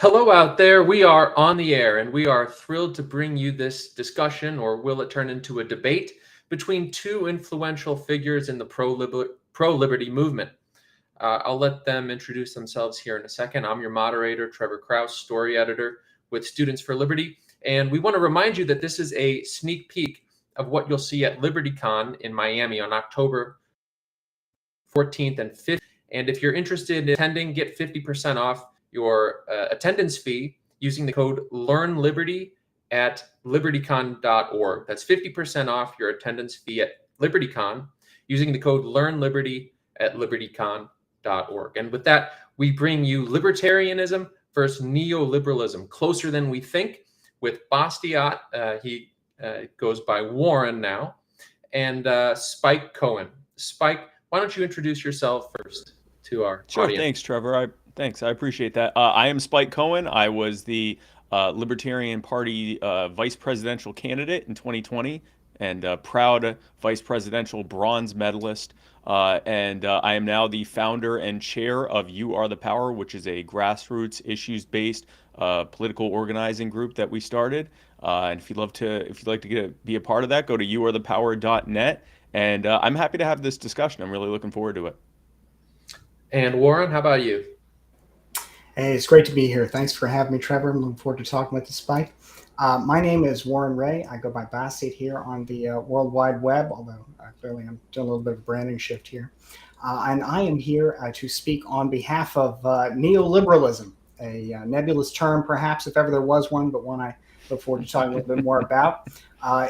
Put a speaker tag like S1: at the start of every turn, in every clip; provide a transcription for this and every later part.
S1: Hello out there. We are on the air and we are thrilled to bring you this discussion, or will it turn into a debate, between two influential figures in the pro-liberty movement. I'll let them introduce themselves here in a second. I'm your moderator, Trevor Krause, story editor with Students for Liberty. And we want to remind you that this is a sneak peek of what you'll see at LibertyCon in Miami on October 14th and 15th. And if you're interested in attending, get 50% off your attendance fee using the code LearnLiberty at libertycon.org. That's 50% off your attendance fee at LibertyCon using the code LearnLiberty at libertycon.org. And with that, we bring you Libertarianism versus Neoliberalism, Closer Than We Think, with Bastiat. He goes by Warren now, and Spike Cohen. Spike, why don't you introduce yourself first to our audience?
S2: Thanks, Trevor. Thanks. I appreciate that. I am Spike Cohen. I was the Libertarian Party vice presidential candidate in 2020 and proud vice presidential bronze medalist. And I am now the founder and chair of You Are the Power, which is a grassroots issues-based political organizing group that we started. And if you'd like to be a part of that, go to youarethepower.net. And I'm happy to have this discussion. I'm really looking forward to it.
S1: And Warren, how about you?
S3: Hey, it's great to be here. Thanks for having me, Trevor. I'm looking forward to talking with you, Spike. My name is Warren Ray. I go by Bastiat here on the World Wide Web, although clearly I'm doing a little bit of a branding shift here. And I am here to speak on behalf of neoliberalism, a nebulous term perhaps if ever there was one, but one I look forward to talking a little bit more about.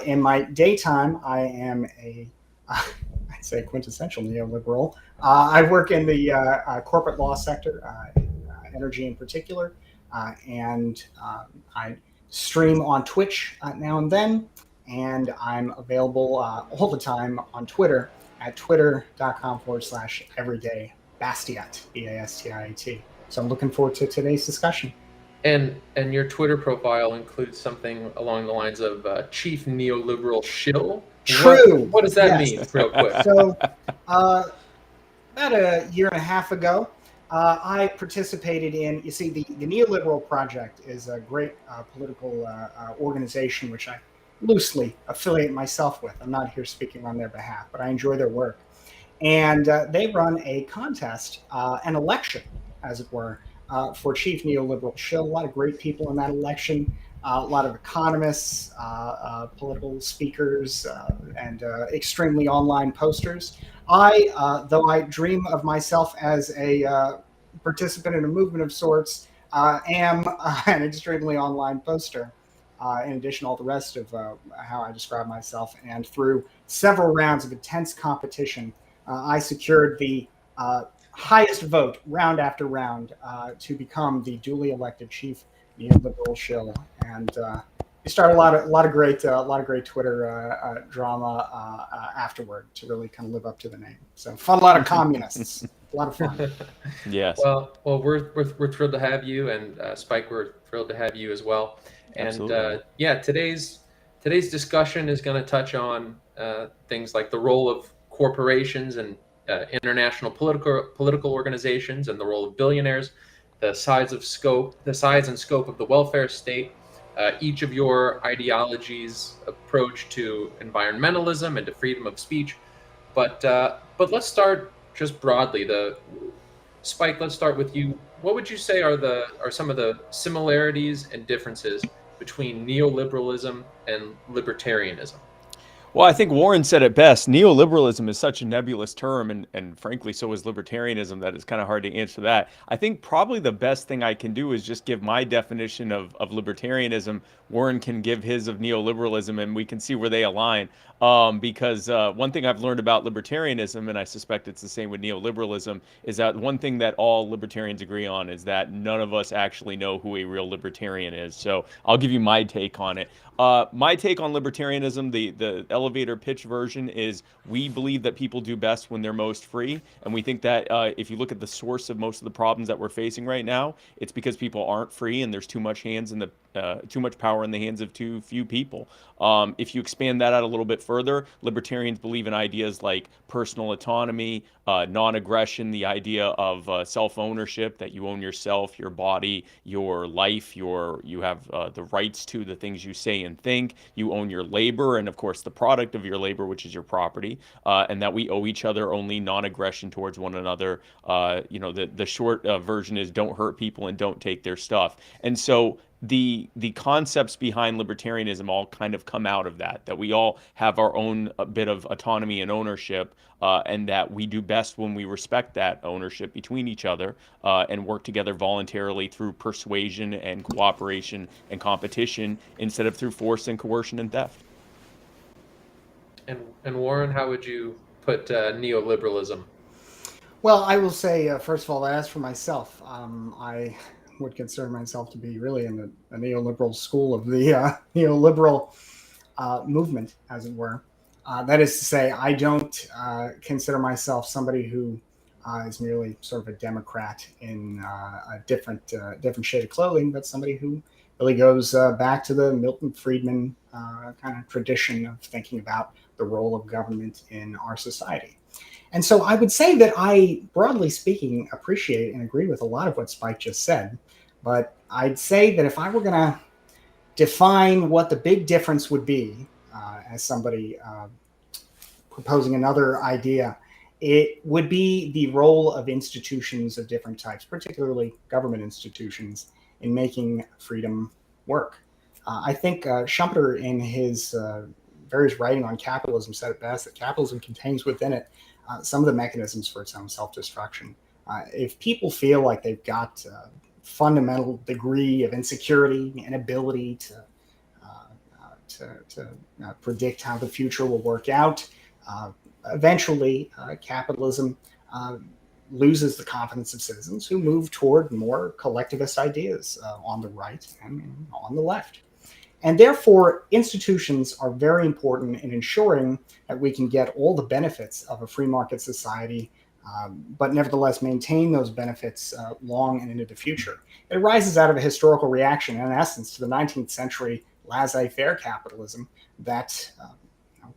S3: In my daytime, I am I'd say quintessential neoliberal. I work in the corporate law sector, energy in particular, and I stream on Twitch now and then, and I'm available all the time on Twitter at twitter.com/everyday Bastiat, Bastiat. So I'm looking forward to today's discussion.
S1: And your Twitter profile includes something along the lines of Chief Neoliberal Shill.
S3: True.
S1: What does that mean, real quick?
S3: So about a year and a half ago, I participated in, you see, the Neoliberal Project is a great political organization which I loosely affiliate myself with. I'm not here speaking on their behalf, but I enjoy their work. And they run a contest, an election, as it were, for Chief Neoliberal Shill. A lot of great people in that election, a lot of economists, political speakers, and extremely online posters. Though I dream of myself as a participant in a movement of sorts, am an extremely online poster, in addition to all the rest of how I describe myself. And through several rounds of intense competition, I secured the highest vote round after round to become the duly elected Chief Neoliberal Shill. And we started a lot of great Twitter drama afterward to really kind of live up to the name. So fun, a lot of communists, a lot of fun.
S2: Yes.
S1: Well, we're thrilled to have you, and Spike, we're thrilled to have you as well. And today's discussion is going to touch on things like the role of corporations and international political organizations, and the role of billionaires, the size and scope of the welfare state, each of your ideologies' approach to environmentalism and to freedom of speech. But let's start just broadly. Spike, let's start with you. What would you say are some of the similarities and differences between neoliberalism and libertarianism?
S2: Well, I think Warren said it best. Neoliberalism is such a nebulous term, and frankly, so is libertarianism, that it's kind of hard to answer that. I think probably the best thing I can do is just give my definition of libertarianism. Warren can give his of neoliberalism, and we can see where they align. Because one thing I've learned about libertarianism, and I suspect it's the same with neoliberalism, is that one thing that all libertarians agree on is that none of us actually know who a real libertarian is. So I'll give you my take on it. My take on libertarianism, the elevator pitch version, is we believe that people do best when they're most free. And we think that if you look at the source of most of the problems that we're facing right now, it's because people aren't free and there's too much hands in the power in the hands of too few people. If you expand that out a little bit further, libertarians believe in ideas like personal autonomy, non-aggression, the idea of self-ownership, that you own yourself, your body, your life, you have the rights to the things you say and think. You own your labor, and of course the product of your labor, which is your property, and that we owe each other only non-aggression towards one another. The short version is don't hurt people and don't take their stuff. And so the concepts behind libertarianism all kind of come out of that we all have our own bit of autonomy and ownership, and that we do best when we respect that ownership between each other, and work together voluntarily through persuasion and cooperation and competition instead of through force and coercion and theft.
S1: And Warren, how would you put neoliberalism?
S3: Well, I will say, first of all, as for myself, I would consider myself to be really in the neoliberal school of the neoliberal movement, as it were. That is to say, I don't consider myself somebody who is merely sort of a Democrat in a different shade of clothing, but somebody who really goes back to the Milton Friedman kind of tradition of thinking about the role of government in our society. And so I would say that I, broadly speaking, appreciate and agree with a lot of what Spike just said. But I'd say that if I were going to define what the big difference would be, as somebody proposing another idea, it would be the role of institutions of different types, particularly government institutions, in making freedom work. I think Schumpeter, in his various writing on capitalism, said it best that capitalism contains within it some of the mechanisms for its own self-destruction. If people feel like they've got a fundamental degree of insecurity, inability to predict how the future will work out, eventually capitalism loses the confidence of citizens, who move toward more collectivist ideas on the right and on the left. And therefore, institutions are very important in ensuring that we can get all the benefits of a free market society, but nevertheless maintain those benefits long and into the future. It arises out of a historical reaction, in essence, to the 19th century laissez-faire capitalism that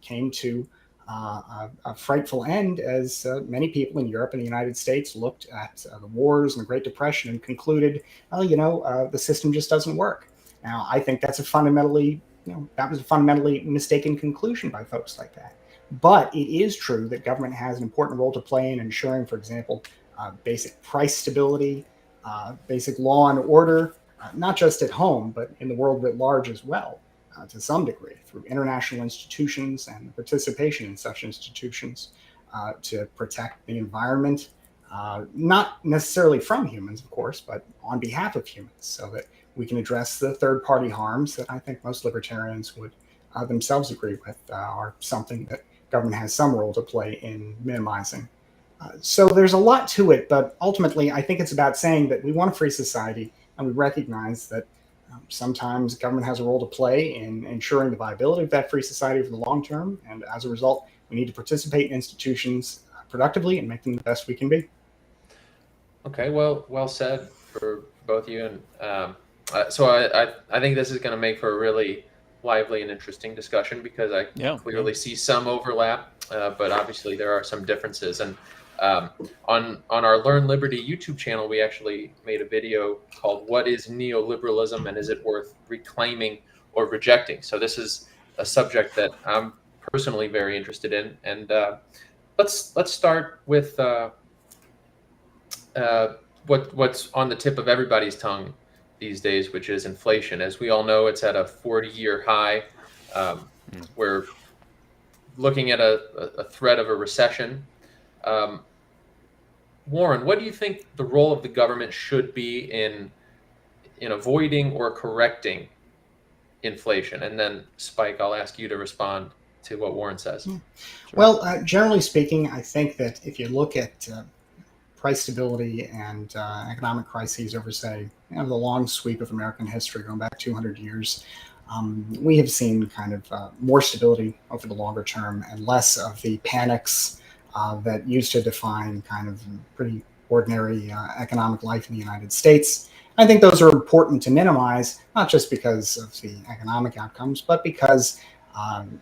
S3: came to a frightful end as many people in Europe and the United States looked at the wars and the Great Depression and concluded, well, the system just doesn't work. Now, I think that's that was a fundamentally mistaken conclusion by folks like that. But it is true that government has an important role to play in ensuring, for example, basic price stability, basic law and order, not just at home, but in the world writ large as well, to some degree, through international institutions and the participation in such institutions to protect the environment, not necessarily from humans, of course, but on behalf of humans, so that we can address the third-party harms that I think most libertarians would themselves agree with are something that government has some role to play in minimizing. So there's a lot to it, but ultimately I think it's about saying that we want a free society, and we recognize that sometimes government has a role to play in ensuring the viability of that free society for the long term, and as a result, we need to participate in institutions productively and make them the best we can be.
S1: Okay, well said for both of you. And so I think this is going to make for a really lively and interesting discussion, because I clearly see some overlap, but obviously there are some differences. And on our Learn Liberty YouTube channel, we actually made a video called "What is Neoliberalism and is it worth reclaiming or rejecting?" So this is a subject that I'm personally very interested in. And let's start with what's on the tip of everybody's tongue these days, which is inflation. As we all know, it's at a 40-year high. We're looking at a threat of a recession. Warren, what do you think the role of the government should be in avoiding or correcting inflation? And then, Spike, I'll ask you to respond to what Warren says.
S3: Sure. Well, generally speaking, I think that if you look at price stability and economic crises over, say, the long sweep of American history going back 200 years, we have seen kind of more stability over the longer term and less of the panics that used to define kind of pretty ordinary economic life in the United States. I think those are important to minimize, not just because of the economic outcomes, but because um,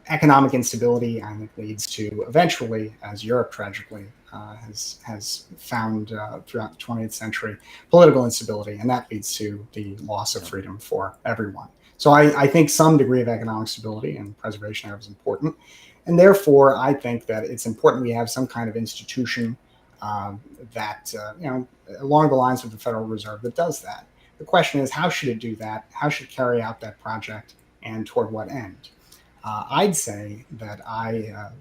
S3: economic instability, I think, leads to eventually, as Europe tragically has found throughout the 20th century, political instability, and that leads to the loss of freedom for everyone. So I think some degree of economic stability and preservation there is important, and therefore I think that it's important we have some kind of institution that along the lines of the Federal Reserve that does that. The question is, how should it do that? How should it carry out that project, and toward what end? I'd say that I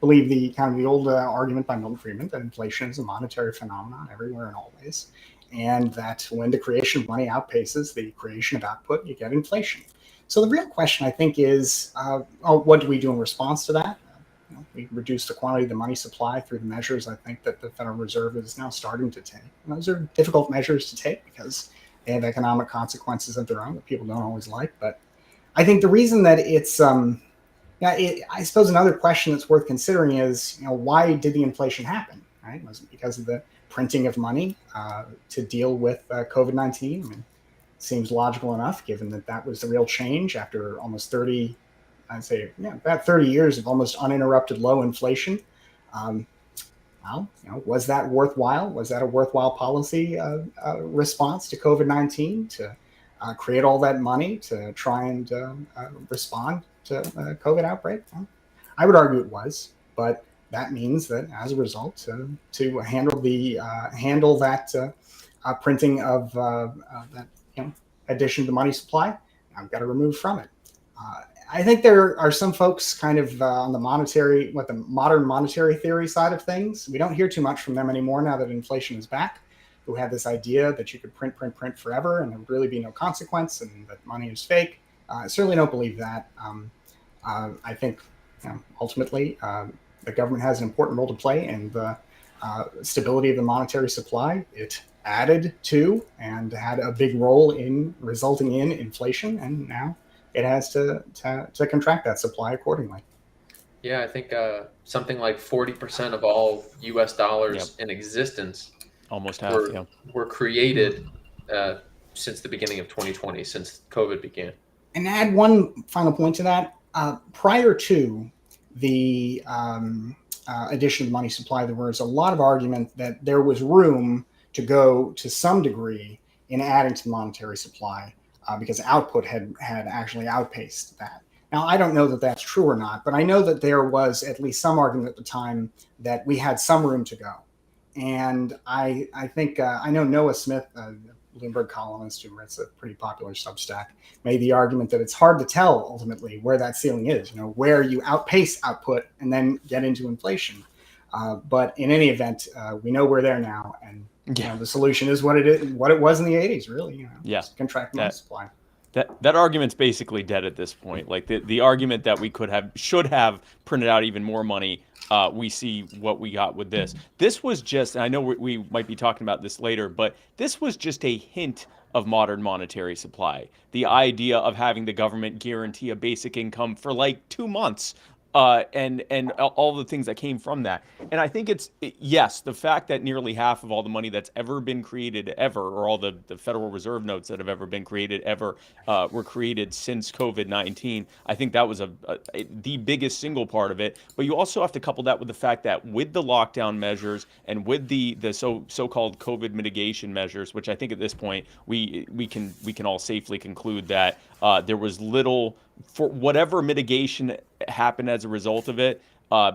S3: believe the kind of the old argument by Milton Friedman that inflation is a monetary phenomenon everywhere and always, and that when the creation of money outpaces the creation of output, you get inflation. So the real question, I think, is what do we do in response to that? We reduce the quantity of the money supply through the measures I think that the Federal Reserve is now starting to take. And those are difficult measures to take because they have economic consequences of their own that people don't always like. But I think the reason that it's I suppose another question that's worth considering is, why did the inflation happen? Right? Was it because of the printing of money to deal with COVID-19? I mean, it seems logical enough, given that that was the real change after almost 30, I'd say, about 30 years of almost uninterrupted low inflation. Well, was that worthwhile? Was that a worthwhile policy response to COVID-19 to create all that money to try and respond to COVID outbreak? Well, I would argue it was, but that means that as a result, to handle that printing of that addition to money supply, I've got to remove from it. I think there are some folks kind of on the modern monetary theory side of things. We don't hear too much from them anymore now that inflation is back, who had this idea that you could print forever and there would really be no consequence and that money is fake. I certainly don't believe that. I think ultimately the government has an important role to play in the stability of the monetary supply. It added to and had a big role in resulting in inflation, and now it has to contract that supply accordingly.
S1: Yeah, I think something like 40% of all U.S. dollars in existence
S2: almost half
S1: were created since the beginning of 2020, since COVID began.
S3: And add one final point to that. Prior to the addition of the money supply, there was a lot of argument that there was room to go to some degree in adding to the monetary supply because output had actually outpaced that. Now, I don't know that that's true or not, but I know that there was at least some argument at the time that we had some room to go. And I think I know Noah Smith, Bloomberg columnist who writes a pretty popular Substack, made the argument that it's hard to tell ultimately where that ceiling is, where you outpace output and then get into inflation. But in any event, we know we're there now, and the solution is what it was in the 80s, really. Contract money supply.
S2: That argument's basically dead at this point. Like the argument that we should have printed out even more money. We see what we got with this. This was just, I know we might be talking about this later, but this was just a hint of modern monetary supply. The idea of having the government guarantee a basic income for like 2 months. And all the things that came from that. And I think yes, the fact that nearly half of all the money that's ever been created ever, or all the Federal Reserve notes that have ever been created ever, were created since COVID-19. I think that was the biggest single part of it. But you also have to couple that with the fact that with the lockdown measures and with the so-called COVID mitigation measures, which I think at this point we can all safely conclude that there was little, for whatever mitigation happened as a result of it,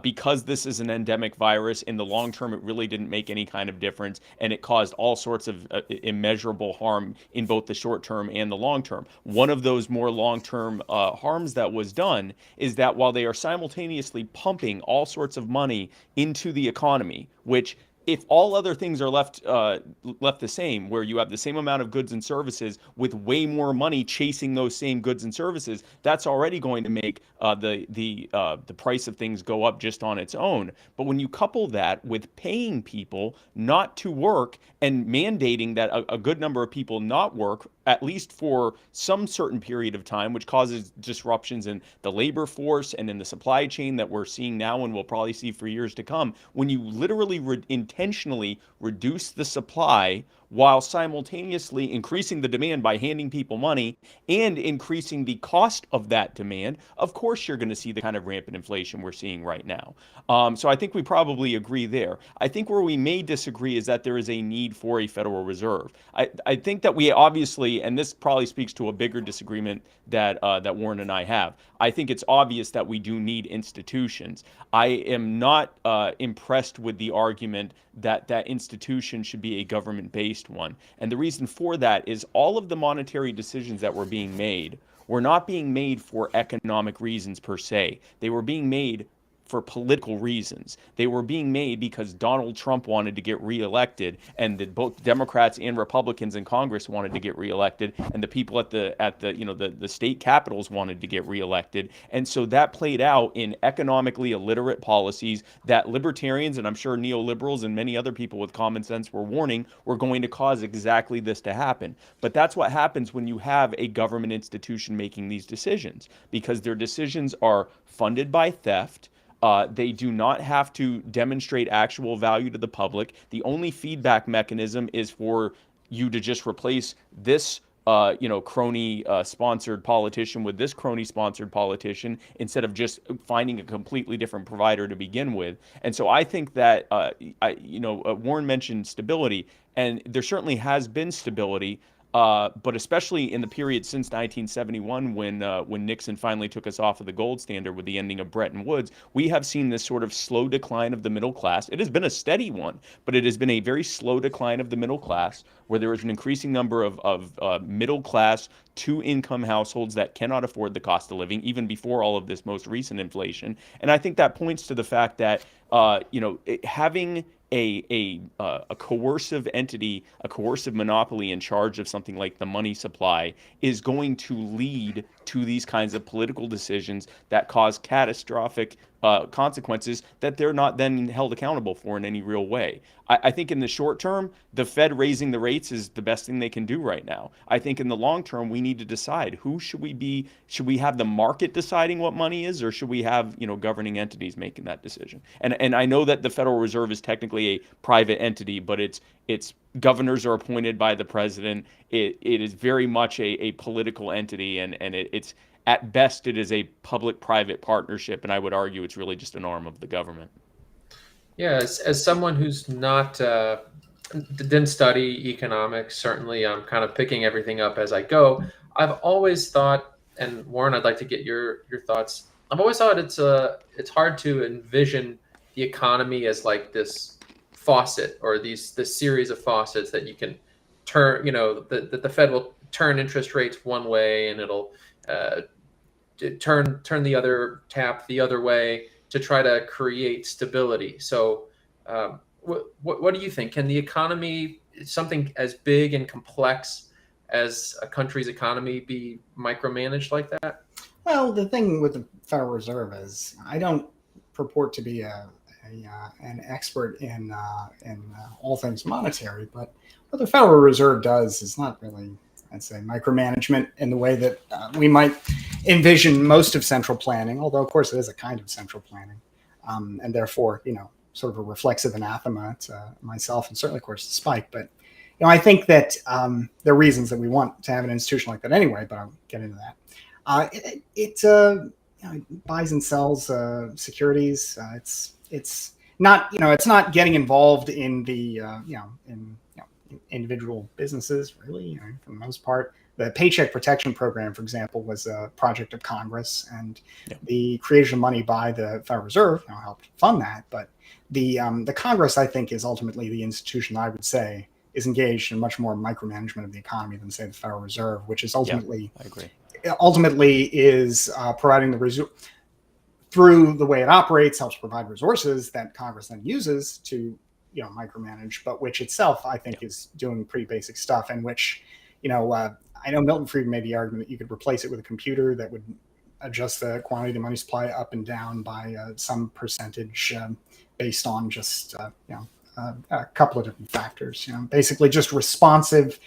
S2: because this is an endemic virus, in the long term, it really didn't make any kind of difference, and it caused all sorts of immeasurable harm in both the short term and the long term. One of those more long-term harms that was done is that while they are simultaneously pumping all sorts of money into the economy, which, if all other things are left the same, where you have the same amount of goods and services with way more money chasing those same goods and services, that's already going to make the price of things go up just on its own. But when you couple that with paying people not to work and mandating that a good number of people not work, at least for some certain period of time, which causes disruptions in the labor force and in the supply chain that we're seeing now and we'll probably see for years to come, when you literally intentionally reduce the supply while simultaneously increasing the demand by handing people money and increasing the cost of that demand, of course you're going to see the kind of rampant inflation we're seeing right now. So I think we probably agree there. I think where we may disagree is that there is a need for a Federal Reserve. I think that we obviously, and this probably speaks to a bigger disagreement that Warren and I have. I think it's obvious that we do need institutions. I am not impressed with the argument that that institution should be a government-based one. And the reason for that is all of the monetary decisions that were being made were not being made for economic reasons per se. They were being made for political reasons. They were being made because Donald Trump wanted to get reelected, and that both Democrats and Republicans in Congress wanted to get reelected, and the people at the state capitals wanted to get reelected. And so that played out in economically illiterate policies that libertarians, and I'm sure neoliberals and many other people with common sense were warning were going to cause exactly this to happen. But that's what happens when you have a government institution making these decisions, because their decisions are funded by theft. They do not have to demonstrate actual value to the public. The only feedback mechanism is for you to just replace this crony-sponsored politician with this crony-sponsored politician instead of just finding a completely different provider to begin with. And so I think that, Warren mentioned stability, and there certainly has been stability. But especially in the period since 1971, when Nixon finally took us off of the gold standard with the ending of Bretton Woods, we have seen this sort of slow decline of the middle class. It has been a steady one, but it has been a very slow decline of the middle class, where there is an increasing number of middle class, two-income households that cannot afford the cost of living, even before all of this most recent inflation. And I think that points to the fact that having a coercive entity, a coercive monopoly in charge of something like the money supply is going to lead to these kinds of political decisions that cause catastrophic consequences that they're not then held accountable for in any real way. I think in the short term, the Fed raising the rates is the best thing they can do right now. I think in the long term, we need to decide who should we be. Should we have the market deciding what money is, or should we have governing entities making that decision? And I know that the Federal Reserve is technically a private entity, but its governors are appointed by the president. It is very much a political entity, and it's at best it is a public-private partnership, and I would argue it's really just an arm of the government.
S1: Yeah, as someone who's not didn't study economics, certainly I'm kind of picking everything up as I go. I've always thought, and Warren, I'd like to get your thoughts. I've always thought it's hard to envision the economy as like this faucet, or this series of faucets that you can turn. The Fed will turn interest rates one way, and it'll turn the other tap the other way to try to create stability. So what do you think? Can the economy, something as big and complex as a country's economy, be micromanaged like that?
S3: Well, the thing with the Federal Reserve is I don't purport to be an expert in all things monetary, but what the Federal Reserve does is not really, I'd say, micromanagement in the way that we might envision most of central planning, although, of course, it is a kind of central planning, and therefore, sort of a reflexive anathema to myself and certainly, of course, to Spike. But, I think that there are reasons that we want to have an institution like that anyway, but I'll get into that. It buys and sells securities. It's not, it's not getting involved in the, individual businesses, really, for the most part. The Paycheck Protection Program, for example, was a project of Congress, and the creation of money by the Federal Reserve helped fund that. But the Congress, I think, is ultimately the institution I would say is engaged in much more micromanagement of the economy than, say, the Federal Reserve, which is ultimately,
S2: I agree.
S3: Ultimately is providing the resource through the way it operates, helps provide resources that Congress then uses to micromanage, but which itself I think is doing pretty basic stuff, and which I know Milton Friedman made the argument that you could replace it with a computer that would adjust the quantity of the money supply up and down by some percentage based on just a couple of different factors. Basically just responsive,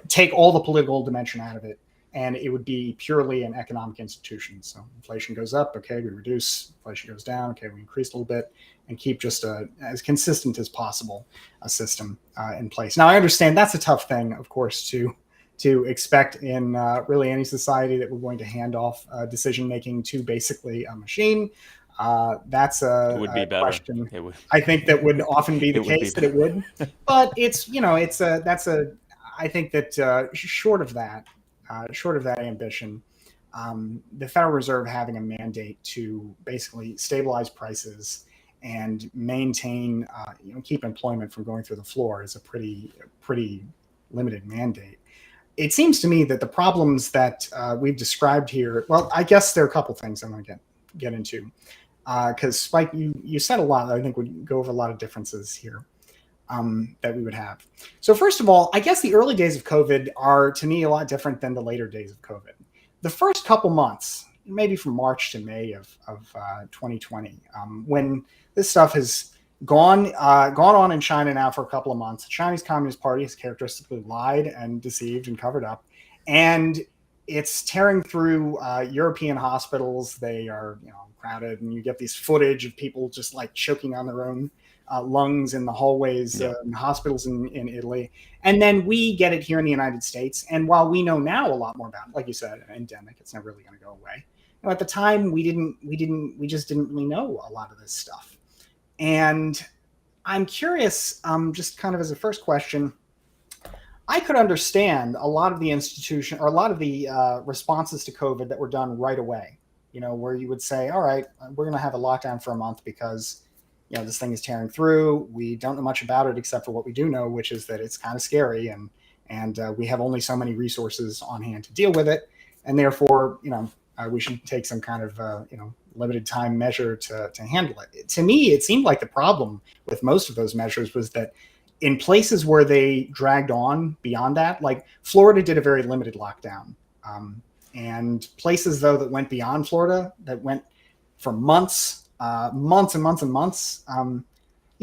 S3: take all the political dimension out of it, and it would be purely an economic institution. So inflation goes up, okay, we reduce. Inflation goes down, okay, we increase a little bit, and keep just as consistent as possible a system in place. Now, I understand that's a tough thing, of course, to expect in really any society, that we're going to hand off decision making to basically a machine. That's a question.
S2: It would.
S3: I think that would often be the case, that it would, but it's I think that short of that ambition, the Federal Reserve having a mandate to basically stabilize prices and maintain, keep employment from going through the floor is a pretty limited mandate. It seems to me that the problems that we've described here, well, I guess there are a couple things I'm going to get into, because Spike, you said a lot. I think would go over a lot of differences here that we would have. So first of all, I guess the early days of COVID are, to me, a lot different than the later days of COVID. The first couple months, maybe from March to May of 2020, when this stuff has gone on in China now for a couple of months, the Chinese Communist Party has characteristically lied and deceived and covered up, and it's tearing through European hospitals. They are crowded, and you get these footage of people just like choking on their own lungs in the hallways in hospitals in Italy. And then we get it here in the United States. And while we know now a lot more about it, like you said, an endemic, it's never really going to go away. At the time, we just didn't really know a lot of this stuff. And I'm curious, just kind of as a first question, I could understand a lot of the responses to COVID that were done right away, where you would say, all right, we're going to have a lockdown for a month because this thing is tearing through. We don't know much about it except for what we do know, which is that it's kind of scary, and we have only so many resources on hand to deal with it, and therefore, we should take some kind of limited time measure to handle it. To me, it seemed like the problem with most of those measures was that in places where they dragged on beyond that, like Florida did a very limited lockdown, and places though that went beyond Florida, that went for months and months and months,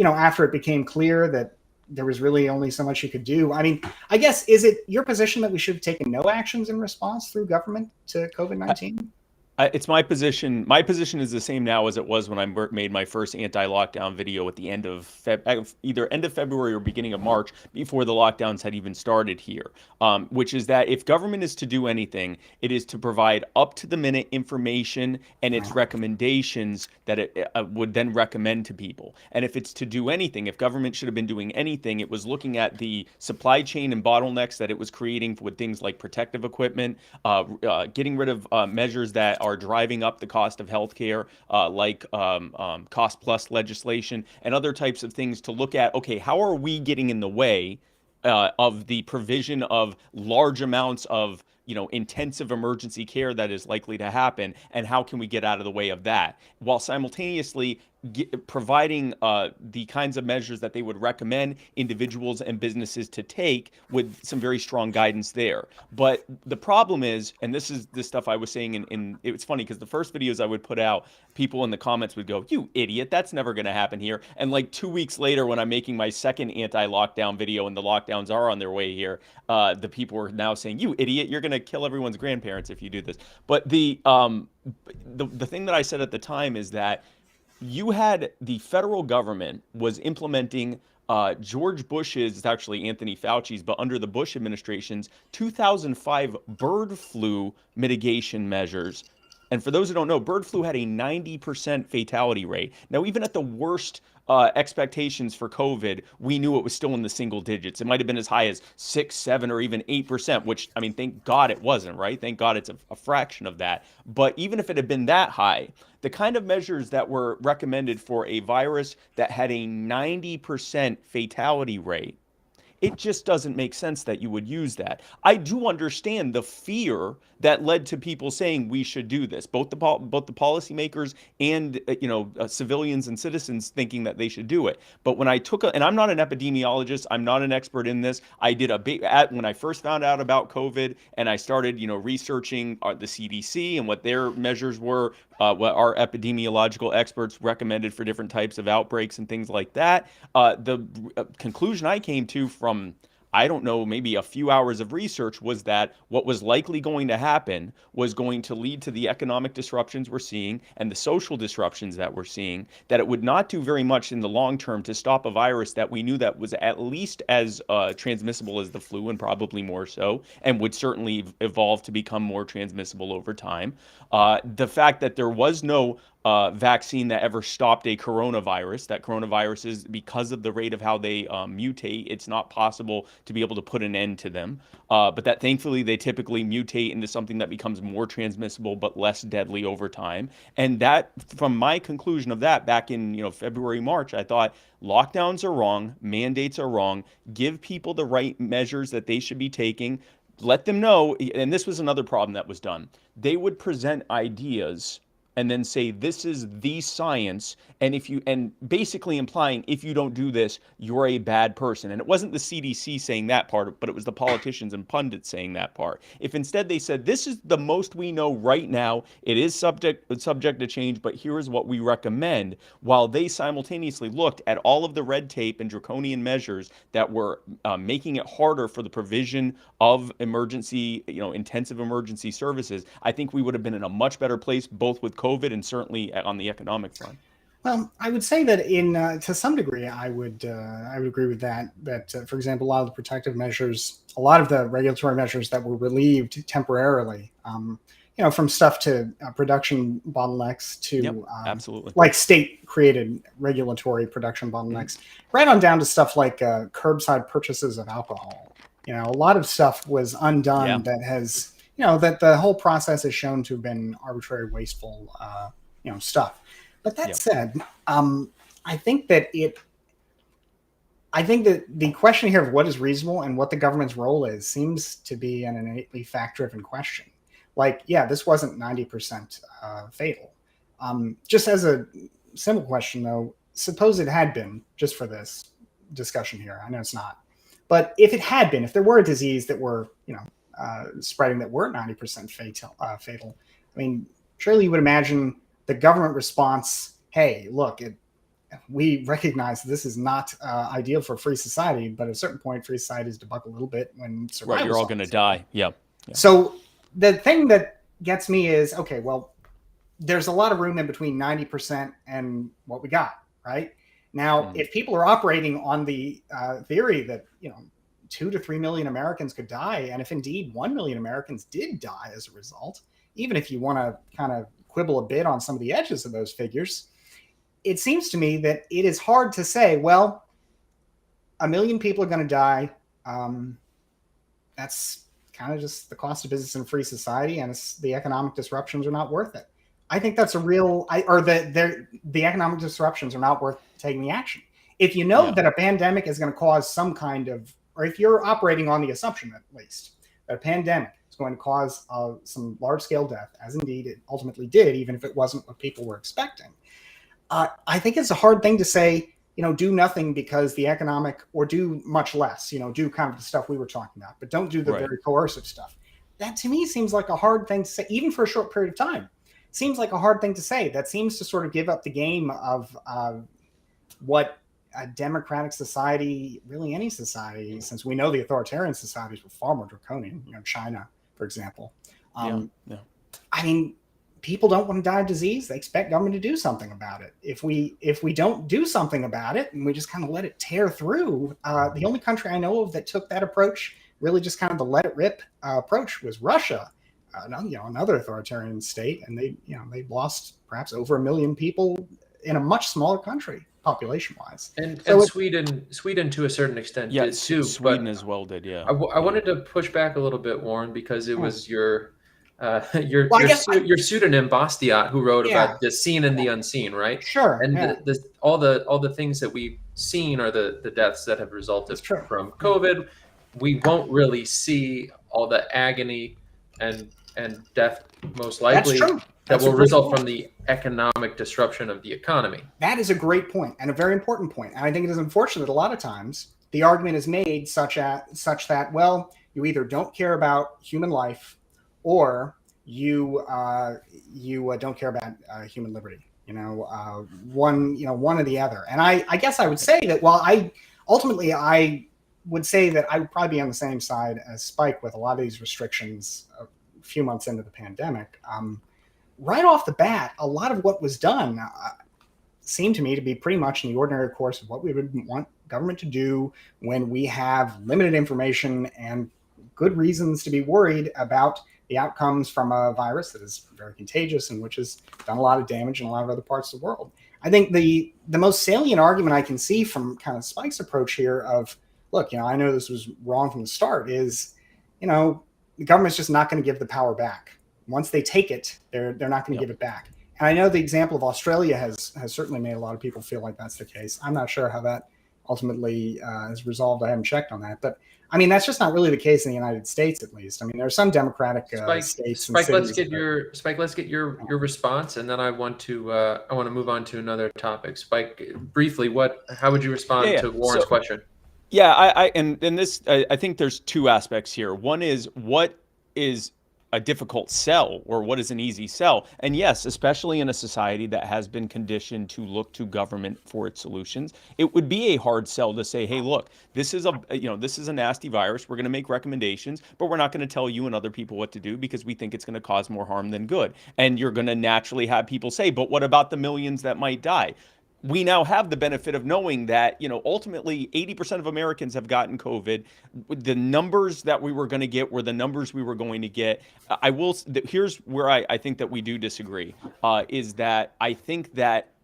S3: after it became clear that there was really only so much you could do. I mean, I guess, is it your position that we should have taken no actions in response through government to COVID-19?
S2: It's my position. My position is the same now as it was when I made my first anti-lockdown video at the end of either end of February or beginning of March, before the lockdowns had even started here, which is that if government is to do anything, it is to provide up-to-the-minute information and its recommendations that it would then recommend to people. And if it's to do anything, if government should have been doing anything, it was looking at the supply chain and bottlenecks that it was creating with things like protective equipment, getting rid of measures that are driving up the cost of healthcare, like cost plus legislation and other types of things, to look at, okay, how are we getting in the way of the provision of large amounts of intensive emergency care that is likely to happen, and how can we get out of the way of that, while simultaneously providing the kinds of measures that they would recommend individuals and businesses to take, with some very strong guidance there. But the problem is, and this is the stuff I was saying it's funny because the first videos I would put out, people in the comments would go, "You idiot, that's never going to happen here." And like 2 weeks later, when I'm making my second anti-lockdown video and the lockdowns are on their way here, the people are now saying, "You idiot, you're going to kill everyone's grandparents if you do this." But the thing that I said at the time is that you had the federal government was implementing George Bush's, it's actually Anthony Fauci's, but under the Bush administration's 2005 bird flu mitigation measures. And for those who don't know, bird flu had a 90% fatality rate. Now, even at the worst expectations for COVID, we knew it was still in the single digits. It might have been as high as 6, 7, or even 8%, which, I mean, thank God it wasn't, right? Thank God it's a fraction of that. But even if it had been that high, the kind of measures that were recommended for a virus that had a 90% fatality rate, it just doesn't make sense that you would use that. I do understand the fear that led to people saying we should do this, both the policymakers and civilians and citizens thinking that they should do it. But when I and I'm not an epidemiologist, I'm not an expert in this. I did when I first found out about COVID, and I started researching the CDC and what their measures were, what our epidemiological experts recommended for different types of outbreaks and things like that. The conclusion I came to from, I don't know, maybe a few hours of research was that what was likely going to happen was going to lead to the economic disruptions we're seeing and the social disruptions that we're seeing, that it would not do very much in the long term to stop a virus that we knew that was at least as transmissible as the flu, and probably more so, and would certainly evolve to become more transmissible over time. The fact that there was no vaccine that ever stopped a coronavirus, that coronaviruses, because of the rate of how they mutate, it's not possible to be able to put an end to them. But that thankfully they typically mutate into something that becomes more transmissible but less deadly over time. And that, from my conclusion of that back in February, March, I thought lockdowns are wrong, mandates are wrong, give people the right measures that they should be taking. Let them know, and this was another problem that was done. They would present ideas and then say, this is the science, and basically implying, if you don't do this, you're a bad person. And it wasn't the CDC saying that part, but it was the politicians and pundits saying that part. If instead they said, this is the most we know right now, it is subject to change, but here is what we recommend, while they simultaneously looked at all of the red tape and draconian measures that were making it harder for the provision of emergency, intensive emergency services, I think we would have been in a much better place, both with COVID and certainly on the economic front.
S3: Well, I would say that to some degree, I would agree with that. That, for example, a lot of the protective measures, a lot of the regulatory measures that were relieved temporarily, from stuff to production bottlenecks to
S2: absolutely,
S3: like state-created regulatory production bottlenecks, right on down to stuff like curbside purchases of alcohol. A lot of stuff was undone that has, that the whole process has shown to have been arbitrary, wasteful, stuff. But that said, I think that the question here of what is reasonable and what the government's role is seems to be an innately fact-driven question. Like, this wasn't 90% fatal. Just as a simple question, though, suppose it had been, just for this discussion here. I know it's not. But if it had been, if there were a disease that were, spreading that weren't 90% fatal, I mean, surely you would imagine the government response, hey, look, we recognize this is not ideal for a free society, but at a certain point, free societies to buckle a little bit when survival.
S2: Right, you're all going to die. Yeah.
S3: So the thing that gets me is, okay, well, there's a lot of room in between 90% and what we got, right? Now, if people are operating on the theory that, 2 to 3 million Americans could die, and if indeed 1 million Americans did die as a result, even if you want to kind of quibble a bit on some of the edges of those figures, it seems to me that it is hard to say, well, 1 million people are going to die. That's kind of just the cost of business in a free society, and the economic disruptions are not worth it. I think that's the economic disruptions are not worth taking the action. If you know that a pandemic is going to cause some kind of, or if you're operating on the assumption at least that a pandemic is going to cause some large-scale death, as indeed it ultimately did, even if it wasn't what people were expecting, I think it's a hard thing to say, do nothing because the economic, or do much less, do kind of the stuff we were talking about, but don't do the very coercive stuff. That to me seems like a hard thing to say, even for a short period of time. Seems like a hard thing to say. That seems to sort of give up the game of what a democratic society, really any society, since we know the authoritarian societies were far more draconian, China, for example. I mean, people don't want to die of disease. They expect government to do something about it. If we don't do something about it and we just kind of let it tear through, the only country I know of that took that approach, really just kind of the let it rip approach, was Russia. Another authoritarian state, and they lost perhaps over 1 million people in a much smaller country, population-wise.
S1: And Sweden to a certain extent did too.
S2: Sweden as well did. Yeah.
S1: I wanted to push back a little bit, Warren, because it was your pseudonym Bastiat who wrote about the seen and the unseen, right?
S3: Sure.
S1: And all the things that we've seen are the deaths that have resulted from COVID. We won't really see all the agony and death, most likely, that will result from the economic disruption of the economy.
S3: That is a great point, and a very important point. And I think it is unfortunate that a lot of times the argument is made such that, well, you either don't care about human life, or you don't care about human liberty. One or the other. And I guess I would say that while I would say that I would probably be on the same side as Spike with a lot of these restrictions a few months into the pandemic. Right off the bat, a lot of what was done seemed to me to be pretty much in the ordinary course of what we would want government to do when we have limited information and good reasons to be worried about the outcomes from a virus that is very contagious and which has done a lot of damage in a lot of other parts of the world. I think the most salient argument I can see from kind of Spike's approach here of, look, I know this was wrong from the start, is, the government's just not going to give the power back. Once they take it, they're not going to give it back. And I know the example of Australia has certainly made a lot of people feel like that's the case. I'm not sure how that ultimately is resolved. I haven't checked on that. But, I mean, that's just not really the case in the United States, at least. I mean, there are some democratic states.
S1: Spike, let's get your response, and then I want to move on to another topic. Spike, briefly, how would you respond to Warren's question?
S2: Yeah, I think there's two aspects here. One is, what is a difficult sell, or what is an easy sell? And yes, especially in a society that has been conditioned to look to government for its solutions, it would be a hard sell to say, hey, look, this is a nasty virus. We're going to make recommendations, but we're not going to tell you and other people what to do because we think it's going to cause more harm than good. And you're going to naturally have people say, but what about the millions that might die? We now have the benefit of knowing that, ultimately 80% of Americans have gotten COVID. The numbers that we were going to get were the numbers we were going to get. Here's where I think that we do disagree, is that I think that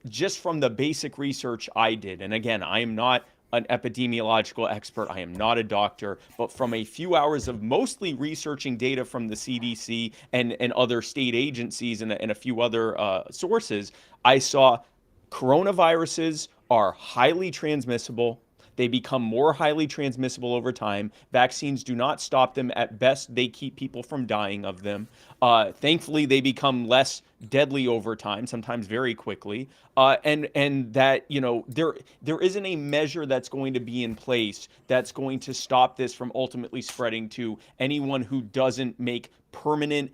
S2: just from the basic research I did, and again, I am not an epidemiological expert, I am not a doctor, but from a few hours of mostly researching data from the CDC and other state agencies and a few other sources, I saw coronaviruses are highly transmissible. They become more highly transmissible over time. Vaccines do not stop them. At best, they keep people from dying of them. Thankfully, they become less deadly over time, sometimes very quickly. And that, there isn't a measure that's going to be in place that's going to stop this from ultimately spreading to anyone who doesn't make permanent,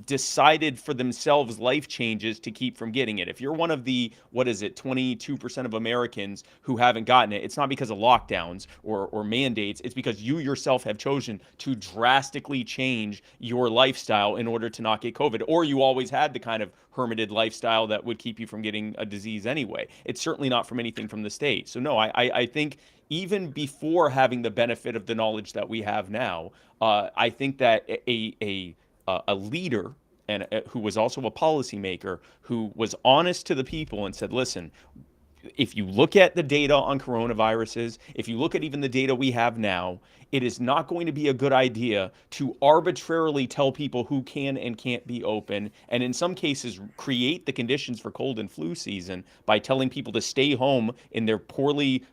S2: decided for themselves life changes to keep from getting it. If you're one of the, 22% of Americans who haven't gotten it, it's not because of lockdowns or mandates. It's because you yourself have chosen to drastically change your lifestyle in order to not get COVID, or you always had the kind of hermited lifestyle that would keep you from getting a disease anyway. It's certainly not from anything from the state. So no, I think even before having the benefit of the knowledge that we have now, I think that a leader and who was also a policymaker who was honest to the people and said, listen, if you look at the data on coronaviruses, if you look at even the data we have now, it is not going to be a good idea to arbitrarily tell people who can and can't be open, and in some cases create the conditions for cold and flu season by telling people to stay home in their poorly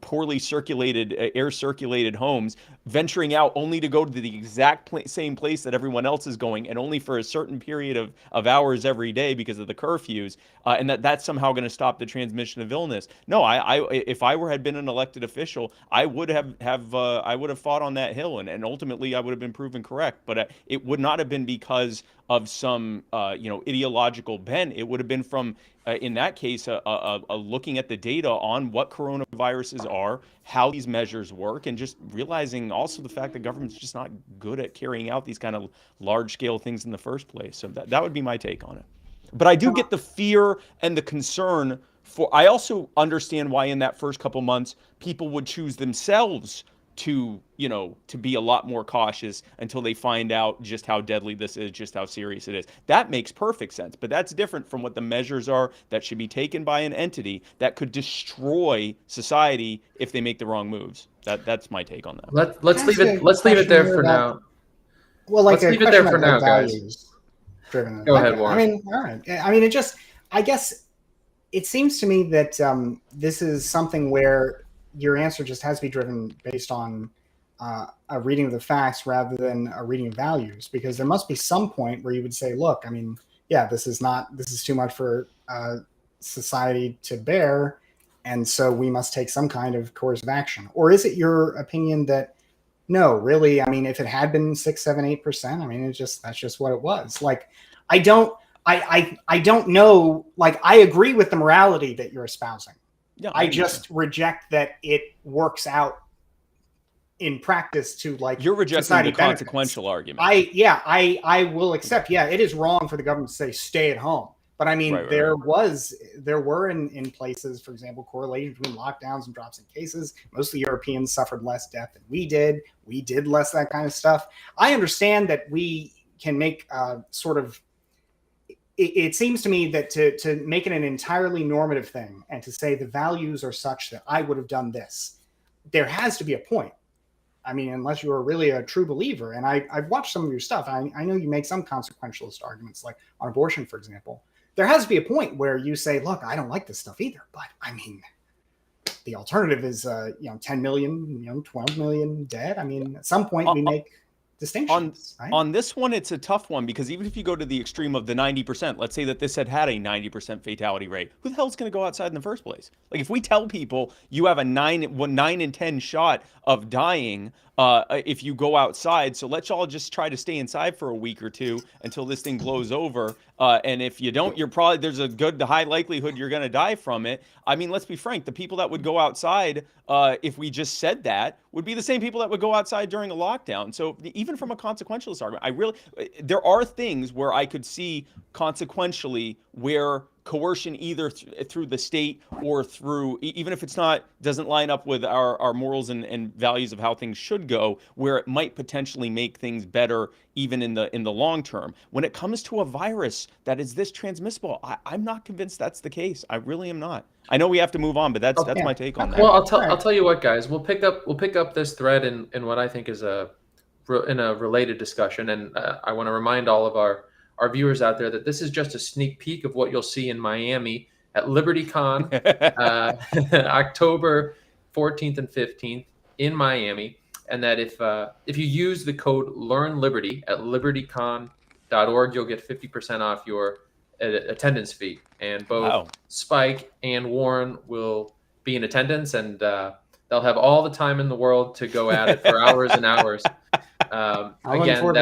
S2: poorly circulated, air circulated homes, venturing out only to go to the exact same place that everyone else is going, and only for a certain period of hours every day because of the curfews, and that's somehow going to stop the transmission of illness. No, if I had been an elected official, I would have fought on that hill, and ultimately I would have been proven correct. But it would not have been because of some ideological bent. It would have been from in that case, looking at the data on what coronaviruses are, how these measures work, and just realizing also the fact that government's just not good at carrying out these kind of large-scale things in the first place. So that would be my take on it. But I do get the fear and the concern for. I also understand why in that first couple months people would choose themselves to be a lot more cautious until they find out just how deadly this is, just how serious it is. That makes perfect sense, but that's different from what the measures are that should be taken by an entity that could destroy society if they make the wrong moves. That's my take on that.
S1: Let's leave it there for now.
S3: Well, like,
S1: let's leave it there for now, guys.
S3: Driven.
S1: Go ahead, Warren.
S3: I mean, all right. I mean, I guess it seems to me that this is something where your answer just has to be driven based on a reading of the facts rather than a reading of values, because there must be some point where you would say, look, I mean, yeah, this is too much for society to bear, and so we must take some kind of coercive action. Or is it your opinion that no, really, I mean, if it had been 6, 7, 8%, I mean, that's just what it was. Like, I don't know, like, I agree with the morality that you're espousing.
S2: Yeah,
S3: I just reject that it works out in practice to like
S2: you're rejecting
S3: society
S2: the
S3: benefits.
S2: consequential argument.
S3: I will accept. Yeah, it is wrong for the government to say stay at home. But I mean,
S2: Right.
S3: there were in places, for example, correlation between lockdowns and drops in cases. Most of the Europeans suffered less death than we did. We did less that kind of stuff. I understand that we can make sort of. It seems to me that to make it an entirely normative thing and to say the values are such that I would have done this, there has to be a point. I mean, unless you are really a true believer. And I've watched some of your stuff. I know you make some consequentialist arguments, like on abortion, for example. There has to be a point where you say, look, I don't like this stuff either. But I mean, the alternative is, 10 million, 12 million dead. I mean, at some point we make distinctions.
S2: On this one, it's a tough one, because even if you go to the extreme of the 90%, let's say that this had a 90% fatality rate, who the hell's going to go outside in the first place? Like, if we tell people you have a 9 in 10 shot of dying if you go outside, so let's all just try to stay inside for a week or two until this thing blows over. And if you don't, there's a high likelihood you're going to die from it. I mean, let's be frank, the people that would go outside, if we just said that, would be the same people that would go outside during a lockdown. So even from a consequentialist argument, there are things where I could see consequentially where coercion, either through the state or through, even if doesn't line up with our morals and values of how things should go, where it might potentially make things better even in the long term. When it comes to a virus that is this transmissible, I'm not convinced that's the case. I really am not. I know we have to move on, but that's my take on that.
S1: Well, I'll tell you what, guys. We'll pick up this thread in what I think is in a related discussion, and I want to remind all of our viewers out there that this is just a sneak peek of what you'll see in Miami at LibertyCon, October 14th and 15th in Miami, and that if you use the code LearnLiberty at libertycon.org, you'll get 50% off your attendance fee. And both Spike and Warren will be in attendance, and they'll have all the time in the world to go at it for hours and hours. Again,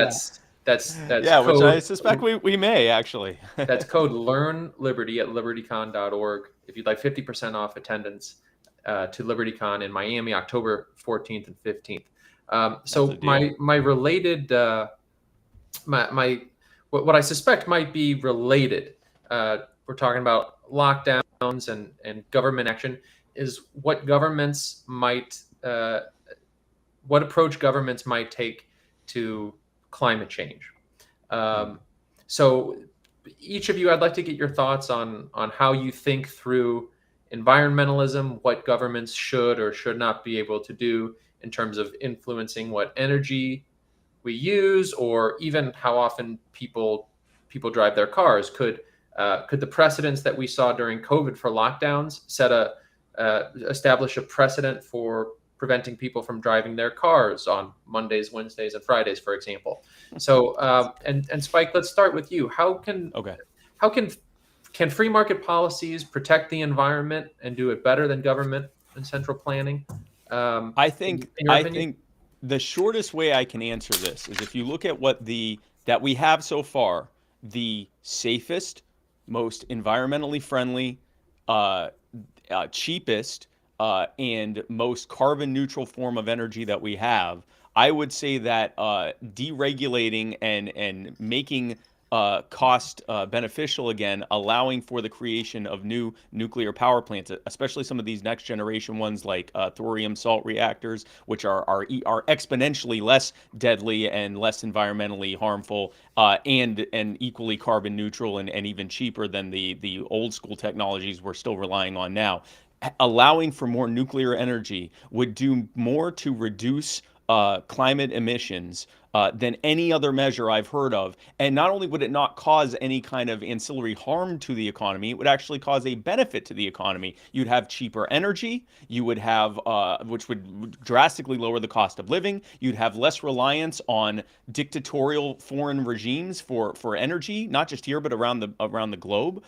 S1: that's
S2: code, which I suspect we may actually.
S1: That's code LearnLiberty at libertycon.org if you'd like 50% off attendance to LibertyCon in Miami, October 14th and 15th. So my related what I suspect might be related. We're talking about lockdowns and government action. Is what approach governments might take to climate change. So each of you, I'd like to get your thoughts on how you think through environmentalism, what governments should or should not be able to do in terms of influencing what energy we use, or even how often people drive their cars. Could the precedents that we saw during COVID for lockdowns establish a precedent for preventing people from driving their cars on Mondays, Wednesdays, and Fridays, for example? So, and Spike, let's start with you. How can free market policies protect the environment and do it better than government and central planning?
S2: I think the shortest way I can answer this is if you look at that we have so far, the safest, most environmentally friendly, cheapest, and most carbon neutral form of energy that we have, I would say that deregulating and making cost beneficial again, allowing for the creation of new nuclear power plants, especially some of these next generation ones like thorium salt reactors, which are exponentially less deadly and less environmentally harmful, and equally carbon neutral and even cheaper than the old school technologies we're still relying on now. Allowing for more nuclear energy would do more to reduce climate emissions than any other measure I've heard of. And not only would it not cause any kind of ancillary harm to the economy, it would actually cause a benefit to the economy. You'd have cheaper energy. You would have, which would drastically lower the cost of living. You'd have less reliance on dictatorial foreign regimes for energy, not just here, but around the globe.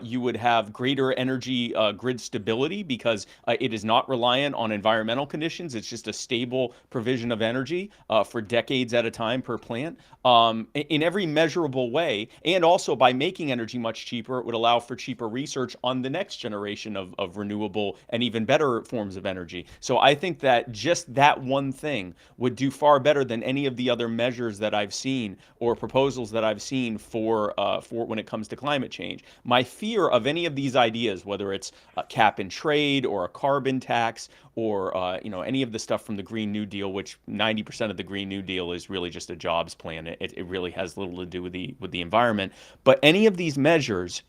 S2: You would have greater energy grid stability because it is not reliant on environmental conditions. It's just a stable provision of energy for decades at a time per plant, in every measurable way. And also by making energy much cheaper, it would allow for cheaper research on the next generation of renewable and even better forms of energy. So I think that just that one thing would do far better than any of the other measures that I've seen or proposals that I've seen for when it comes to climate change. My fear of any of these ideas, whether it's a cap and trade or a carbon tax or any of the stuff from the Green New Deal, which 90% of the Green New Deal is really just a jobs plan. It really has little to do with the environment. But any of these measures,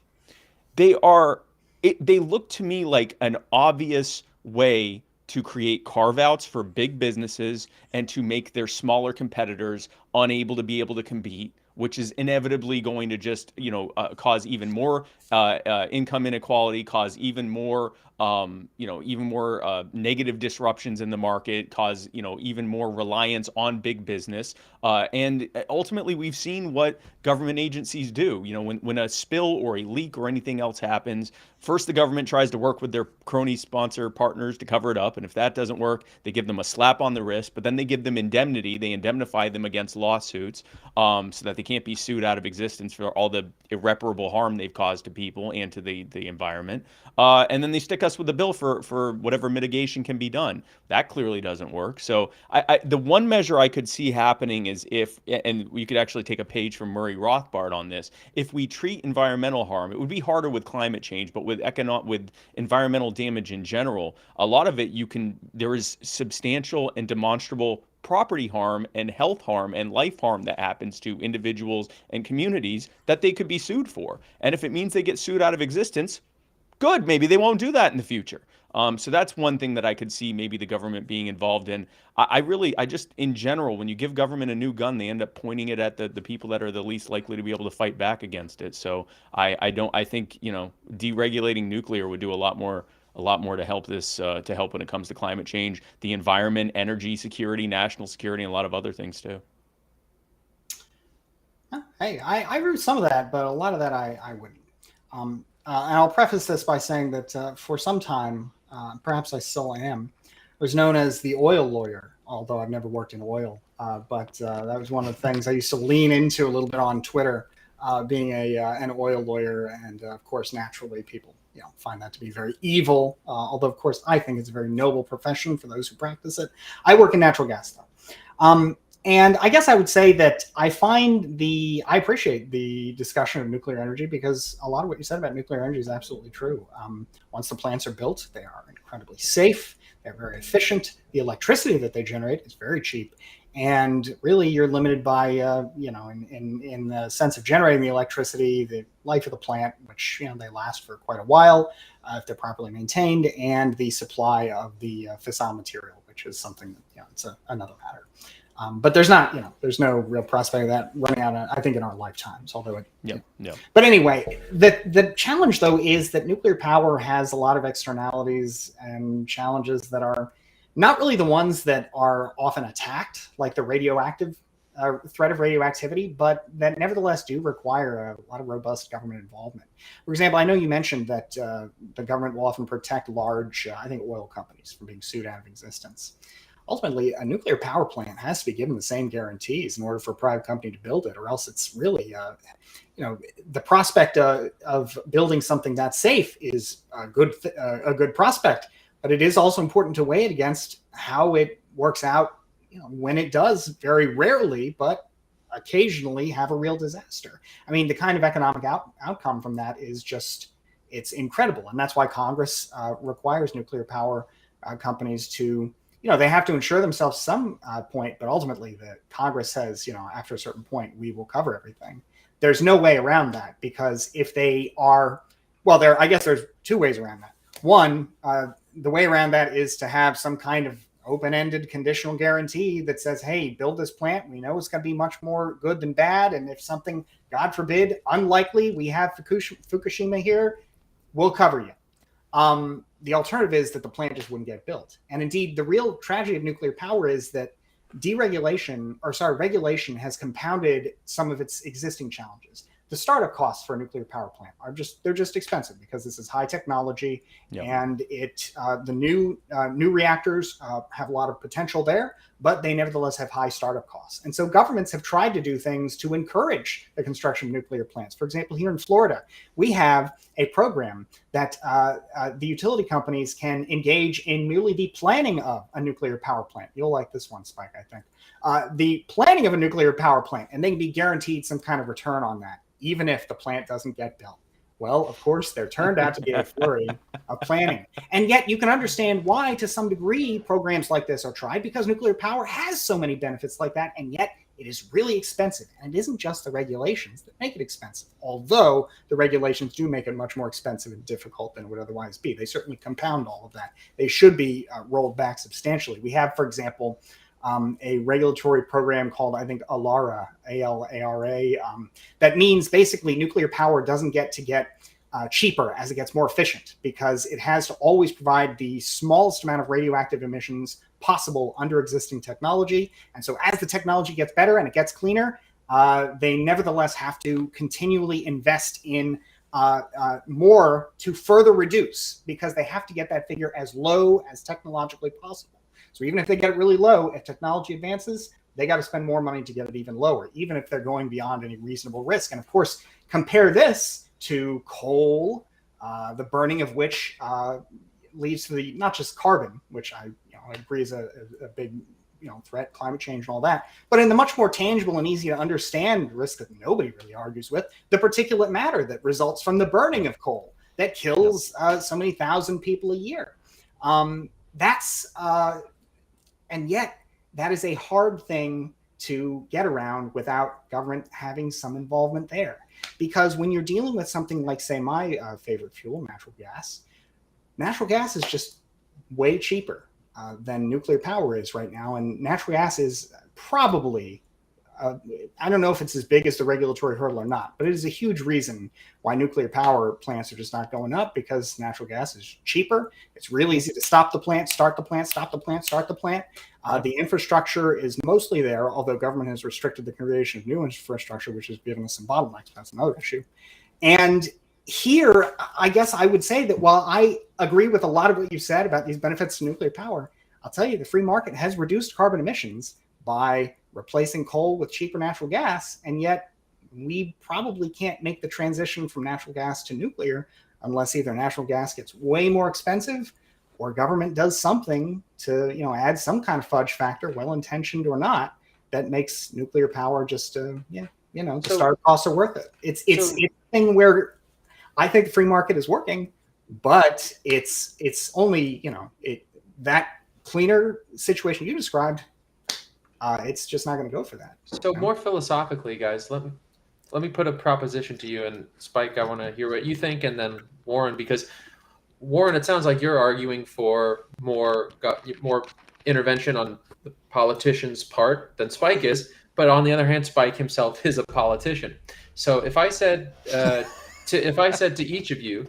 S2: they look to me like an obvious way to create carve-outs for big businesses and to make their smaller competitors unable to be able to compete, which is inevitably going to just cause even more income inequality, cause even more negative disruptions in the market, cause even more reliance on big business, and ultimately we've seen what government agencies do. When a spill or a leak or anything else happens, first the government tries to work with their crony sponsor partners to cover it up, and if that doesn't work, they give them a slap on the wrist, but then they give them indemnity. They indemnify them against lawsuits, so that they can't be sued out of existence for all the irreparable harm they've caused to people and to the environment. And then they stick us with a bill for whatever mitigation can be done. That clearly doesn't work. So the one measure I could see happening is and we could actually take a page from Murray Rothbard on this, if we treat environmental harm, it would be harder with climate change, but with environmental damage in general, a lot of it there is substantial and demonstrable property harm and health harm and life harm that happens to individuals and communities that they could be sued for. And if it means they get sued out of existence, good, maybe they won't do that in the future. So that's one thing that I could see maybe the government being involved in. I just, in general, when you give government a new gun, they end up pointing it at the people that are the least likely to be able to fight back against it. So I think, deregulating nuclear would do a lot more to help when it comes to climate change, the environment, energy security, national security, and a lot of other things too.
S3: Hey, I agree with some of that, but a lot of that I wouldn't. And I'll preface this by saying that for some time, perhaps I still am, I was known as the oil lawyer, although I've never worked in oil. But that was one of the things I used to lean into a little bit on Twitter, being an oil lawyer. And of course, naturally, people find that to be very evil. Although, of course, I think it's a very noble profession for those who practice it. I work in natural gas, though. And I guess I would say that I appreciate the discussion of nuclear energy, because a lot of what you said about nuclear energy is absolutely true. Once the plants are built, they are incredibly safe. They're very efficient. The electricity that they generate is very cheap. And really, you're limited by, in the sense of generating the electricity, the life of the plant, which, they last for quite a while if they're properly maintained, and the supply of the fissile material, which is something that, it's another matter. But there's no real prospect of that running out, I think, in our lifetimes, although it. Yeah. But anyway, the challenge, though, is that nuclear power has a lot of externalities and challenges that are not really the ones that are often attacked, like the radioactive threat of radioactivity, but that nevertheless do require a lot of robust government involvement. For example, I know you mentioned that the government will often protect large, I think, oil companies from being sued out of existence. Ultimately, a nuclear power plant has to be given the same guarantees in order for a private company to build it, or else it's really, the prospect of building something that's safe is a good prospect. But it is also important to weigh it against how it works out, when it does very rarely, but occasionally have a real disaster. I mean, the kind of economic outcome from that is it's incredible. And that's why Congress requires nuclear power companies to, they have to insure themselves some point, but ultimately the Congress says, after a certain point, we will cover everything. There's no way around that, because if they are, I guess there's two ways around that. One, the way around that is to have some kind of open-ended conditional guarantee that says, hey, build this plant. We know it's going to be much more good than bad. And if something, God forbid, unlikely, we have Fukushima here, we'll cover you. The alternative is that the plant just wouldn't get built. And indeed, the real tragedy of nuclear power is that regulation has compounded some of its existing challenges. the startup costs for a nuclear power plant they're just expensive because this is high technology, and the new reactors have a lot of potential there, but they nevertheless have high startup costs. And so governments have tried to do things to encourage the construction of nuclear plants. For example, here in Florida, we have a program that the utility companies can engage in merely the planning of a nuclear power plant. You'll like this one, Spike, I think. The planning of a nuclear power plant, and they can be guaranteed some kind of return on that, even if the plant doesn't get built. Well, of course, there turned out to be a flurry of planning. And yet you can understand why, to some degree, programs like this are tried, because nuclear power has so many benefits like that, and yet it is really expensive. And it isn't just the regulations that make it expensive, although the regulations do make it much more expensive and difficult than it would otherwise be. They certainly compound all of that. They should be rolled back substantially. We have, for example, a regulatory program called, I think, ALARA, A-L-A-R-A. That means basically nuclear power doesn't get cheaper as it gets more efficient, because it has to always provide the smallest amount of radioactive emissions possible under existing technology. And so as the technology gets better and it gets cleaner, they nevertheless have to continually invest in more to further reduce, because they have to get that figure as low as technologically possible. So even if they get it really low, if technology advances, they got to spend more money to get it even lower, even if they're going beyond any reasonable risk. And of course, compare this to coal, the burning of which leads to the not just carbon, which I agree is a big threat, climate change and all that, but in the much more tangible and easy to understand risk that nobody really argues with, the particulate matter that results from the burning of coal that kills so many thousand people a year. And yet that is a hard thing to get around without government having some involvement there. Because when you're dealing with something like, say, my favorite fuel, natural gas is just way cheaper than nuclear power is right now. And natural gas is probably, I don't know if it's as big as the regulatory hurdle or not, but it is a huge reason why nuclear power plants are just not going up, because natural gas is cheaper. It's really easy to stop the plant, start the plant, stop the plant, start the plant. The infrastructure is mostly there, although government has restricted the creation of new infrastructure, which has given us some bottlenecks. That's another issue. And here, I guess I would say that while I agree with a lot of what you said about these benefits to nuclear power, I'll tell you, the free market has reduced carbon emissions by replacing coal with cheaper natural gas. And yet we probably can't make the transition from natural gas to nuclear unless either natural gas gets way more expensive or government does something to, add some kind of fudge factor, well-intentioned or not, that makes nuclear power just, the startup costs are worth it. It's a thing where I think the free market is working, but it's only, that cleaner situation you described, it's just not going to go for that.
S1: So more philosophically, guys, let me put a proposition to you, and Spike, I want to hear what you think, and then Warren, because Warren, it sounds like you're arguing for more intervention on the politician's part than Spike is, but on the other hand, Spike himself is a politician. So if I said to each of you,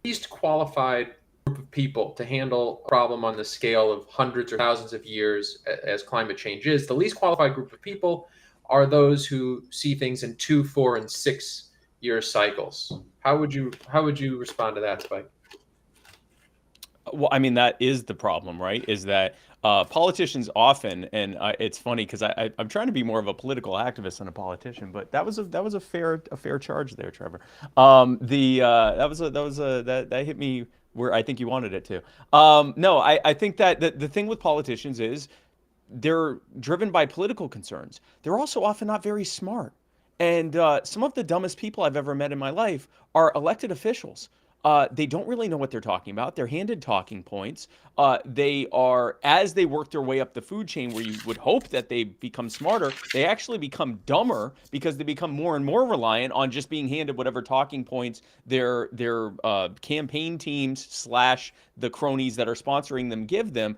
S1: least qualified group of people to handle a problem on the scale of hundreds or thousands of years as climate change is, the least qualified group of people are those who see things in 2, 4, and 6 year cycles. How would you respond to that, Spike?
S2: Well, I mean, that is the problem, right? Is that politicians often, and it's funny because I'm trying to be more of a political activist than a politician, but that was a fair charge there, Trevor. That hit me where I think you wanted it to. No, I think that the thing with politicians is they're driven by political concerns. They're also often not very smart. And some of the dumbest people I've ever met in my life are elected officials. They don't really know what they're talking about. They're handed talking points. They are, as they work their way up the food chain, where you would hope that they become smarter, they actually become dumber because they become more and more reliant on just being handed whatever talking points their campaign teams / the cronies that are sponsoring them give them.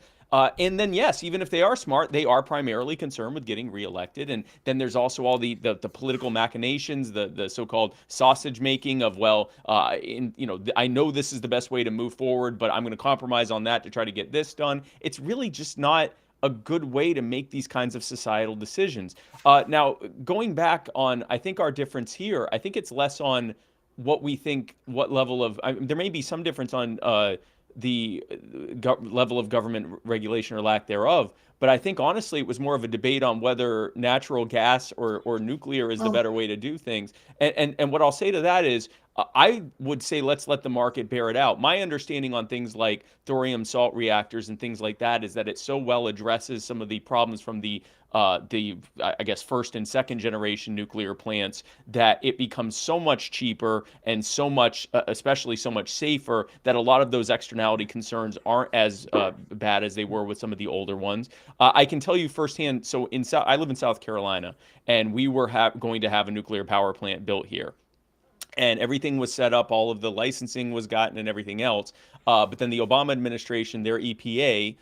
S2: And then, yes, even if they are smart, they are primarily concerned with getting reelected. And then there's also all the political machinations, the so-called sausage making of, I know this is the best way to move forward, but I'm going to compromise on that to try to get this done. It's really just not a good way to make these kinds of societal decisions. Now, going back on, I think our difference here, I think it's less on what we think, what level of, there may be some difference on the level of government regulation or lack thereof. But I think honestly, it was more of a debate on whether natural gas or nuclear is the better way to do things. And what I'll say to that is, I would say let's let the market bear it out. My understanding on things like thorium salt reactors and things like that is that it so well addresses some of the problems from the I guess first and second generation nuclear plants that it becomes so much cheaper and so much, especially so much safer, that a lot of those externality concerns aren't as bad as they were with some of the older ones. I can tell you firsthand. So I live in South Carolina, and we were going to have a nuclear power plant built here. And everything was set up, all of the licensing was gotten and everything else. But then the Obama administration, their EPA,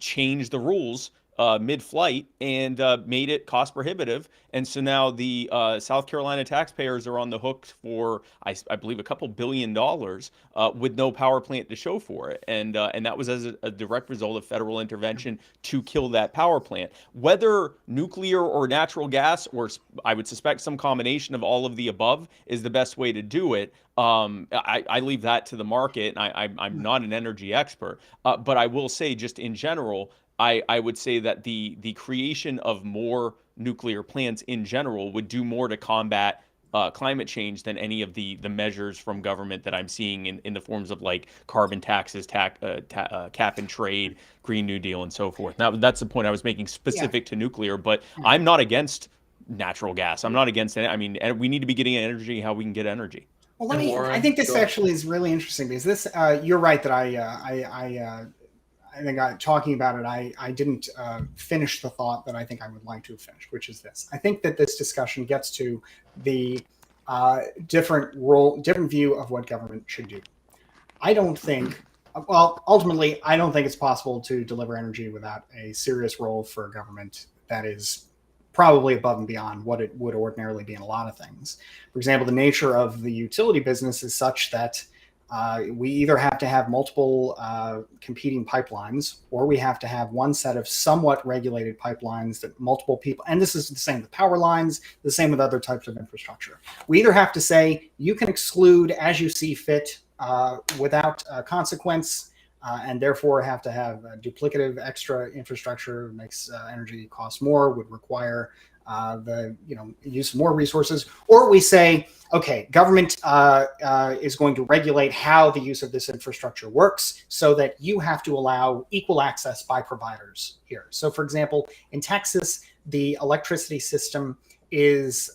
S2: changed the rules mid-flight and made it cost prohibitive. And so now the South Carolina taxpayers are on the hook for, I believe, a couple $2 billion with no power plant to show for it. And that was as a direct result of federal intervention to kill that power plant. Whether nuclear or natural gas, or I would suspect some combination of all of the above, is the best way to do it. I leave that to the market. And I'm not an energy expert, but I will say, just in general, I would say that the creation of more nuclear plants in general would do more to combat climate change than any of the measures from government that I'm seeing in the forms of like carbon taxes, cap and trade, Green New Deal, and so forth. Now, that's the point I was making specific to nuclear, but I'm not against natural gas. I'm not against it. I mean, we need to be getting energy how we can get energy.
S3: Well, I think this actually is really interesting, because this, you're right that I think talking about it, I didn't finish the thought that I think I would like to have finished, which is this. I think that this discussion gets to the different view of what government should do. I don't think, ultimately, I don't think it's possible to deliver energy without a serious role for government that is probably above and beyond what it would ordinarily be in a lot of things. For example, the nature of the utility business is such that we either have to have multiple competing pipelines, or we have to have one set of somewhat regulated pipelines that multiple people, and this is the same with power lines, the same with other types of infrastructure. We either have to say, you can exclude as you see fit without consequence, and therefore have to have duplicative extra infrastructure, makes energy cost more, would require the use of more resources, or we say, okay, government is going to regulate how the use of this infrastructure works, so that you have to allow equal access by providers here. So, for example, in Texas, the electricity system is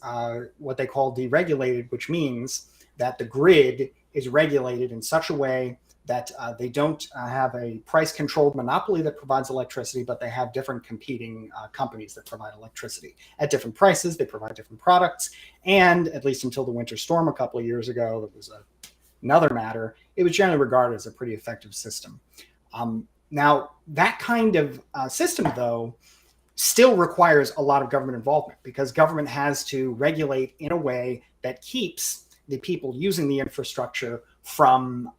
S3: what they call deregulated, which means that the grid is regulated in such a way that they don't have a price-controlled monopoly that provides electricity, but they have different competing companies that provide electricity at different prices. They provide different products. And at least until the winter storm a couple of years ago, that was another matter, it was generally regarded as a pretty effective system. Now, that kind of system, though, still requires a lot of government involvement, because government has to regulate in a way that keeps the people using the infrastructure from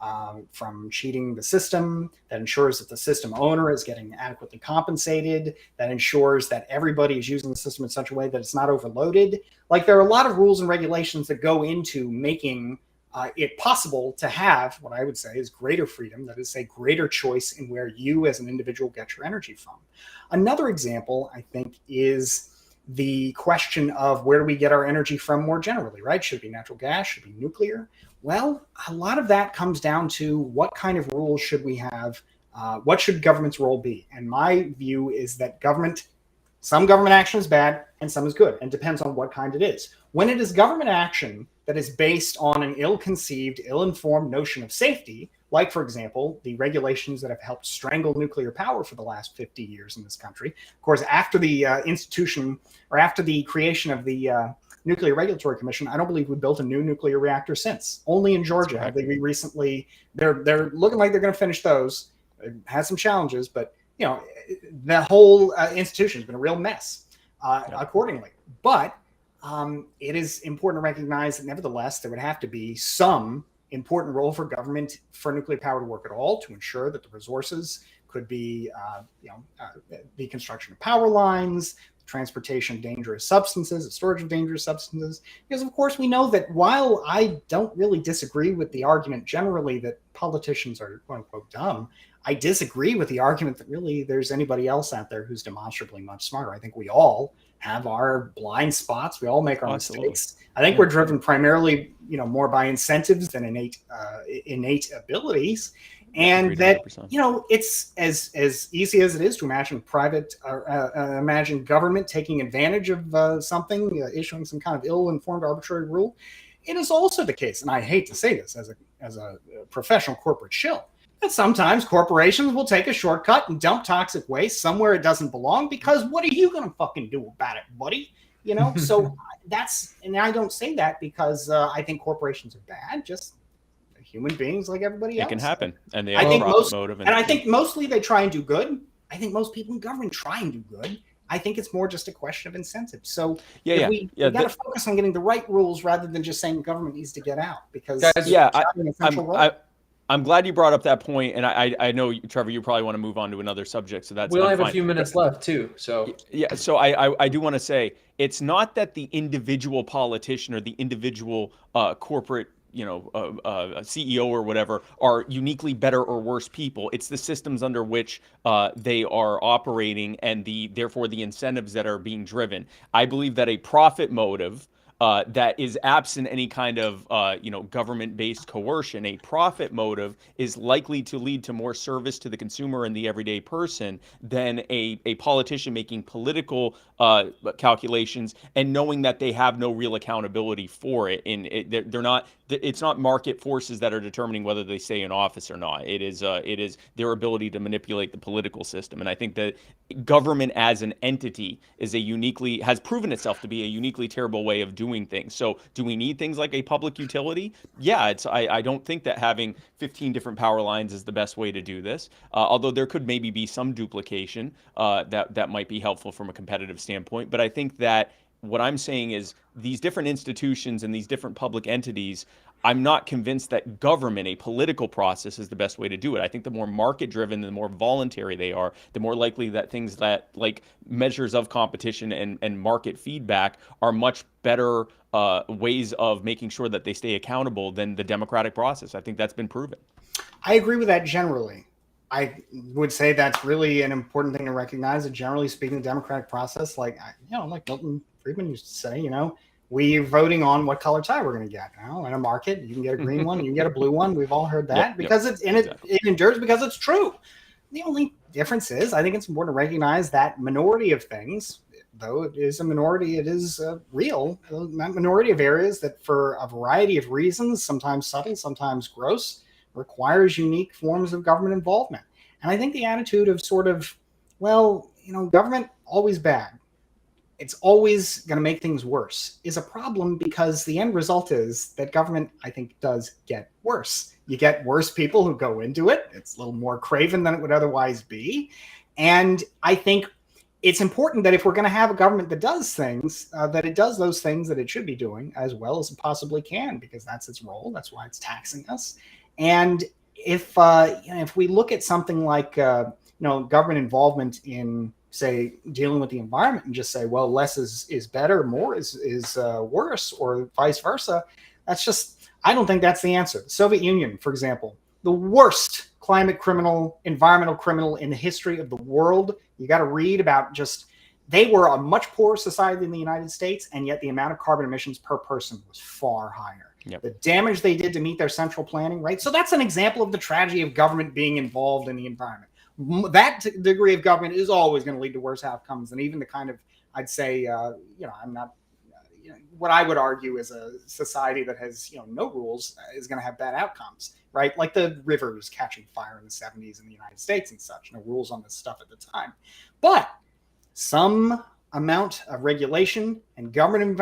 S3: cheating the system, that ensures that the system owner is getting adequately compensated, that ensures that everybody is using the system in such a way that it's not overloaded. Like, there are a lot of rules and regulations that go into making it possible to have what I would say is greater freedom, that is, say, greater choice in where you as an individual get your energy from. Another example, I think, is the question of where do we get our energy from more generally, right? Should it be natural gas? Should it be nuclear? Well, a lot of that comes down to what kind of rules should we have? What should government's role be? And my view is that some government action is bad and some is good, and depends on what kind it is. When it is government action that is based on an ill-conceived, ill-informed notion of safety, like, for example, the regulations that have helped strangle nuclear power for the last 50 years in this country. Of course, after the after the creation of the Nuclear Regulatory Commission, I don't believe we built a new nuclear reactor since. Only in Georgia have they recently. They're looking like they're going to finish those. It has some challenges, but the whole institution has been a real mess accordingly. But it is important to recognize that nevertheless there would have to be some important role for government for nuclear power to work at all, to ensure that the resources could be, the construction of power lines, transportation of dangerous substances, the storage of dangerous substances. Because, of course, we know that while I don't really disagree with the argument generally that politicians are, quote unquote, dumb, I disagree with the argument that really there's anybody else out there who's demonstrably much smarter. I think we all have our blind spots. We all make our mistakes. I think we're driven primarily, more by incentives than innate abilities. And that, it's as easy as it is to imagine imagine government taking advantage of something, issuing some kind of ill-informed arbitrary rule. It is also the case, and I hate to say this as a professional corporate shill, that sometimes corporations will take a shortcut and dump toxic waste somewhere it doesn't belong, because what are you going to fucking do about it, buddy? So and I don't say that because I think corporations are bad, just human beings like everybody else.
S2: It can happen, and they
S3: I think
S2: motive.
S3: And I think mostly they try and do good. I think most people in government try and do good. I think it's more just a question of incentives. So we got to focus on getting the right rules rather than just saying government needs to get out. Because
S2: I'm glad you brought up that point, and I know, Trevor, you probably want to move on to another subject, so that's
S1: we only have a few minutes left too. So
S2: so I do want to say it's not that the individual politician or the individual corporate CEO or whatever are uniquely better or worse people. It's the systems under which they are operating and therefore the incentives that are being driven. I believe that a profit motive that is absent any kind of government-based coercion, a profit motive is likely to lead to more service to the consumer and the everyday person than a politician making political calculations and knowing that they have no real accountability for it. And it's not market forces that are determining whether they stay in office or not. It is their ability to manipulate the political system. And I think that government as an entity has proven itself to be a uniquely terrible way of doing things. So do we need things like a public utility? Yeah, I don't think that having 15 different power lines is the best way to do this. Although there could maybe be some duplication that might be helpful from a competitive standpoint. But I think that what I'm saying is these different institutions and these different public entities, I'm not convinced that government, a political process, is the best way to do it. I think the more market-driven, the more voluntary they are, the more likely that things that like measures of competition and market feedback are much better ways of making sure that they stay accountable than the democratic process. I think that's been proven.
S3: I agree with that generally. I would say that's really an important thing to recognize, that generally speaking, the democratic process, like Milton Friedman used to say, we're voting on what color tie we're going to get. In a market, you can get a green one, you can get a blue one. We've all heard that it endures because it's true. The only difference is, I think it's important to recognize that minority of things, though it is a minority, it is real. That minority of areas that, for a variety of reasons, sometimes subtle, sometimes gross, requires unique forms of government involvement. And I think the attitude of government always bad, it's always going to make things worse, is a problem, because the end result is that government, I think, does get worse. You get worse people who go into it. It's a little more craven than it would otherwise be. And I think it's important that if we're going to have a government that does things, that it does those things that it should be doing as well as it possibly can, because that's its role. That's why it's taxing us. And if we look at something like government involvement in, say, dealing with the environment, and just say, well, less is better, more is worse, or vice versa, I don't think that's the answer. The Soviet Union, for example, the worst climate criminal, environmental criminal in the history of the world. You got to read about they were a much poorer society than the United States, and yet the amount of carbon emissions per person was far higher. Yep. The damage they did to meet their central planning, right? So that's an example of the tragedy of government being involved in the environment. That degree of government is always going to lead to worse outcomes than even the kind of, I'd say, I'm not, what I would argue is a society that has, no rules is going to have bad outcomes, right? Like the rivers catching fire in the 70s in the United States and such. No rules on this stuff at the time. But some amount of regulation and government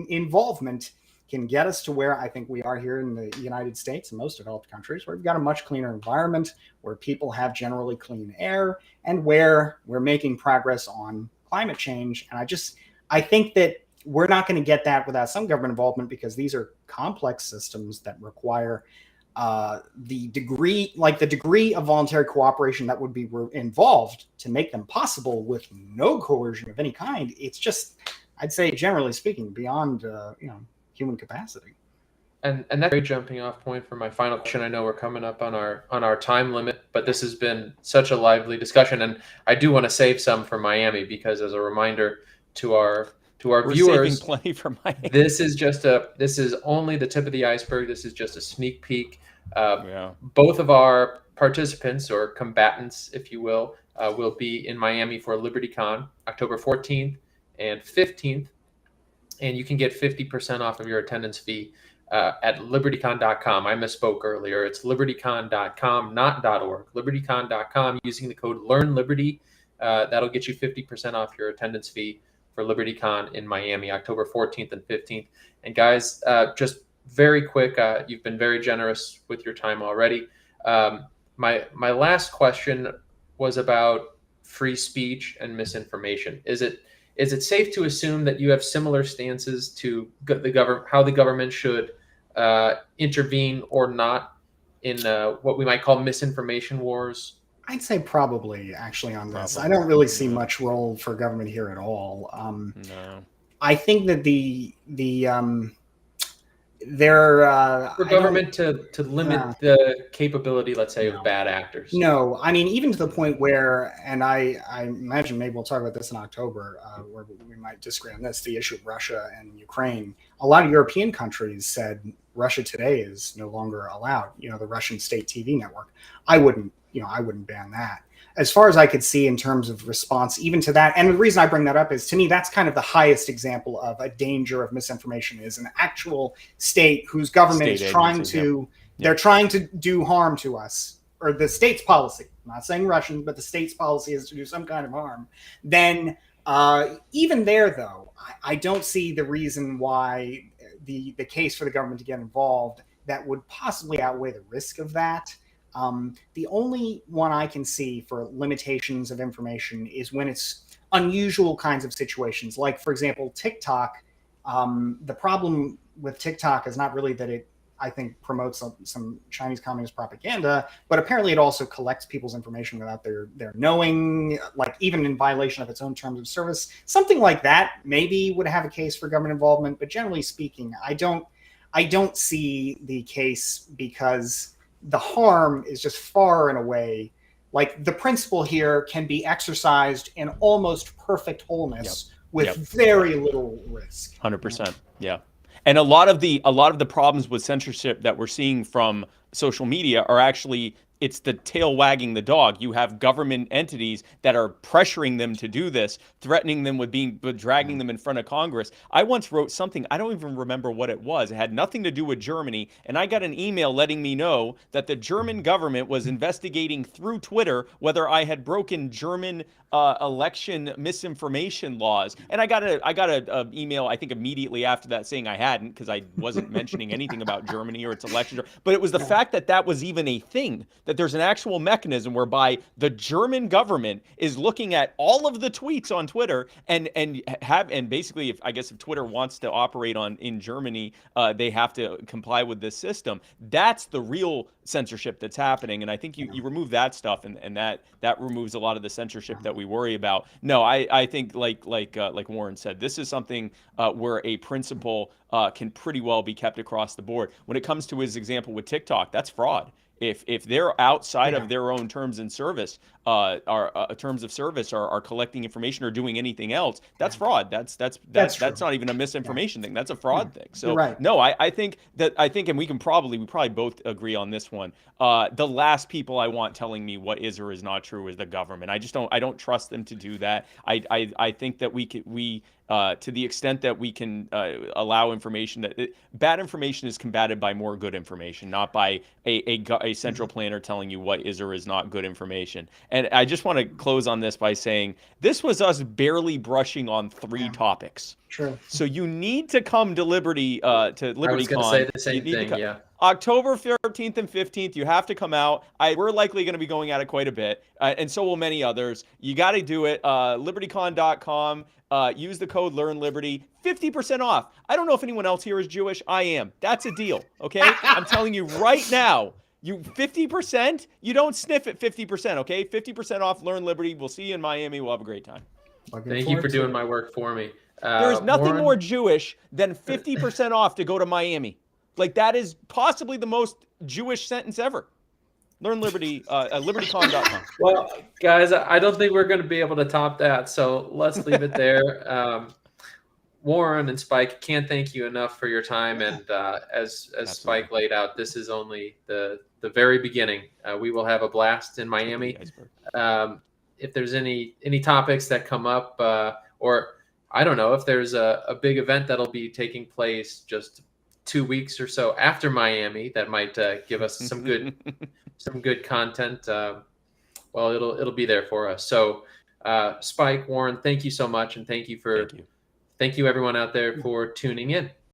S3: involvement can get us to where I think we are here in the United States and most developed countries, where we've got a much cleaner environment, where people have generally clean air, and where we're making progress on climate change. And I think that we're not going to get that without some government involvement, because these are complex systems that require the degree of voluntary cooperation that would be involved to make them possible with no coercion of any kind. It's just, I'd say, generally speaking, beyond human capacity.
S1: And that's a great jumping off point for my final question. I know we're coming up on our time limit, but this has been such a lively discussion, and I do want to save some for Miami, because as a reminder to our
S2: We're
S1: viewers,
S2: saving plenty for Miami.
S1: this is only the tip of the iceberg. This is just a sneak peek. Both of our participants, or combatants, if you will be in Miami for LibertyCon, October 14th and 15th, and you can get 50% off of your attendance fee at libertycon.com. I misspoke earlier. It's libertycon.com, not .org. Libertycon.com, using the code LearnLiberty. That'll get you 50% off your attendance fee for LibertyCon in Miami, October 14th and 15th. And guys, just very quick, you've been very generous with your time already. My last question was about free speech and misinformation. Is it safe to assume that you have similar stances to the government, how the government should intervene or not in what we might call misinformation wars?
S3: I'd say probably, actually, on this. I don't really see much role for government here at all.
S2: No.
S3: I think that
S1: for government to limit the capability, let's say, of bad actors.
S3: No, I mean, even to the point where, and I imagine maybe we'll talk about this in October, where we might disagree on this, the issue of Russia and Ukraine. A lot of European countries said Russia Today is no longer allowed, the Russian state TV network. I wouldn't ban that. As far as I could see in terms of response even to that, and the reason I bring that up is, to me, that's kind of the highest example of a danger of misinformation, is an actual state whose government is trying to, they're trying to do harm to us, or the state's policy, I'm not saying Russian, but the state's policy is to do some kind of harm. Then even there, though, I don't see the reason why the case for the government to get involved that would possibly outweigh the risk of that. The only one I can see for limitations of information is when it's unusual kinds of situations. Like, for example, TikTok. The problem with TikTok is not really that it, I think, promotes some Chinese communist propaganda, but apparently it also collects people's information without their knowing, like even in violation of its own terms of service. Something like that maybe would have a case for government involvement, but generally speaking, I don't see the case, because the harm is just far and away, like, the principle here can be exercised in almost perfect wholeness with very little risk.
S2: 100%. Yeah. And a lot of the problems with censorship that we're seeing from social media are actually, it's the tail wagging the dog. You have government entities that are pressuring them to do this, threatening them with dragging them in front of Congress. I once wrote something, I don't even remember what it was. It had nothing to do with Germany, and I got an email letting me know that the German government was investigating through Twitter whether I had broken German election misinformation laws. And I got a email, I think, immediately after that, saying I hadn't, because I wasn't mentioning anything about Germany or its election. But it was the fact that was even a thing, that there's an actual mechanism whereby the German government is looking at all of the tweets on Twitter and basically, if Twitter wants to operate in Germany, they have to comply with this system. That's the real censorship that's happening. And I think you remove that stuff, and that removes a lot of the censorship that we worry about. No, I think like Warren said, this is something where a principle can pretty well be kept across the board. When it comes to his example with TikTok, that's fraud. If they're outside of their own terms and service, terms of service, are collecting information or doing anything else, that's fraud. That's not even a misinformation thing. That's a fraud thing. So no, I think, and we probably both agree on this one. The last people I want telling me what is or is not true is the government. I don't trust them to do that. I think that we to the extent that we can allow information, bad information is combated by more good information, not by a a central planner telling you what is or is not good information. And I just want to close on this by saying this was us barely brushing on 3 topics.
S3: True.
S2: So you need to come to Liberty
S1: I was going to
S2: LibertyCon.
S1: say the same thing. Yeah.
S2: October 13th and 15th, you have to come out. We're likely going to be going at it quite a bit, and so will many others. You got to do it. LibertyCon.com. Use the code LearnLiberty. 50% off. I don't know if anyone else here is Jewish. I am. That's a deal. Okay, I'm telling you right now. You 50%. You don't sniff at 50%. Okay, 50% off. Learn Liberty. We'll see you in Miami. We'll have a great time.
S1: Thank you for doing my work for me.
S2: There's nothing more Jewish than 50% off to go to Miami. Like, that is possibly the most Jewish sentence ever. Learn Liberty at libertycon.com.
S1: Well, guys, I don't think we're going to be able to top that, so let's leave it there. Warren and Spike, can't thank you enough for your time. And as Spike laid out, this is only the very beginning. We will have a blast in Miami. If there's any topics that come up, or I don't know, if there's a big event that'll be taking place just 2 weeks or so after Miami, that might give us some good content. Well, it'll be there for us. So, Spike, Warren, thank you so much, and thank you everyone out there for tuning in.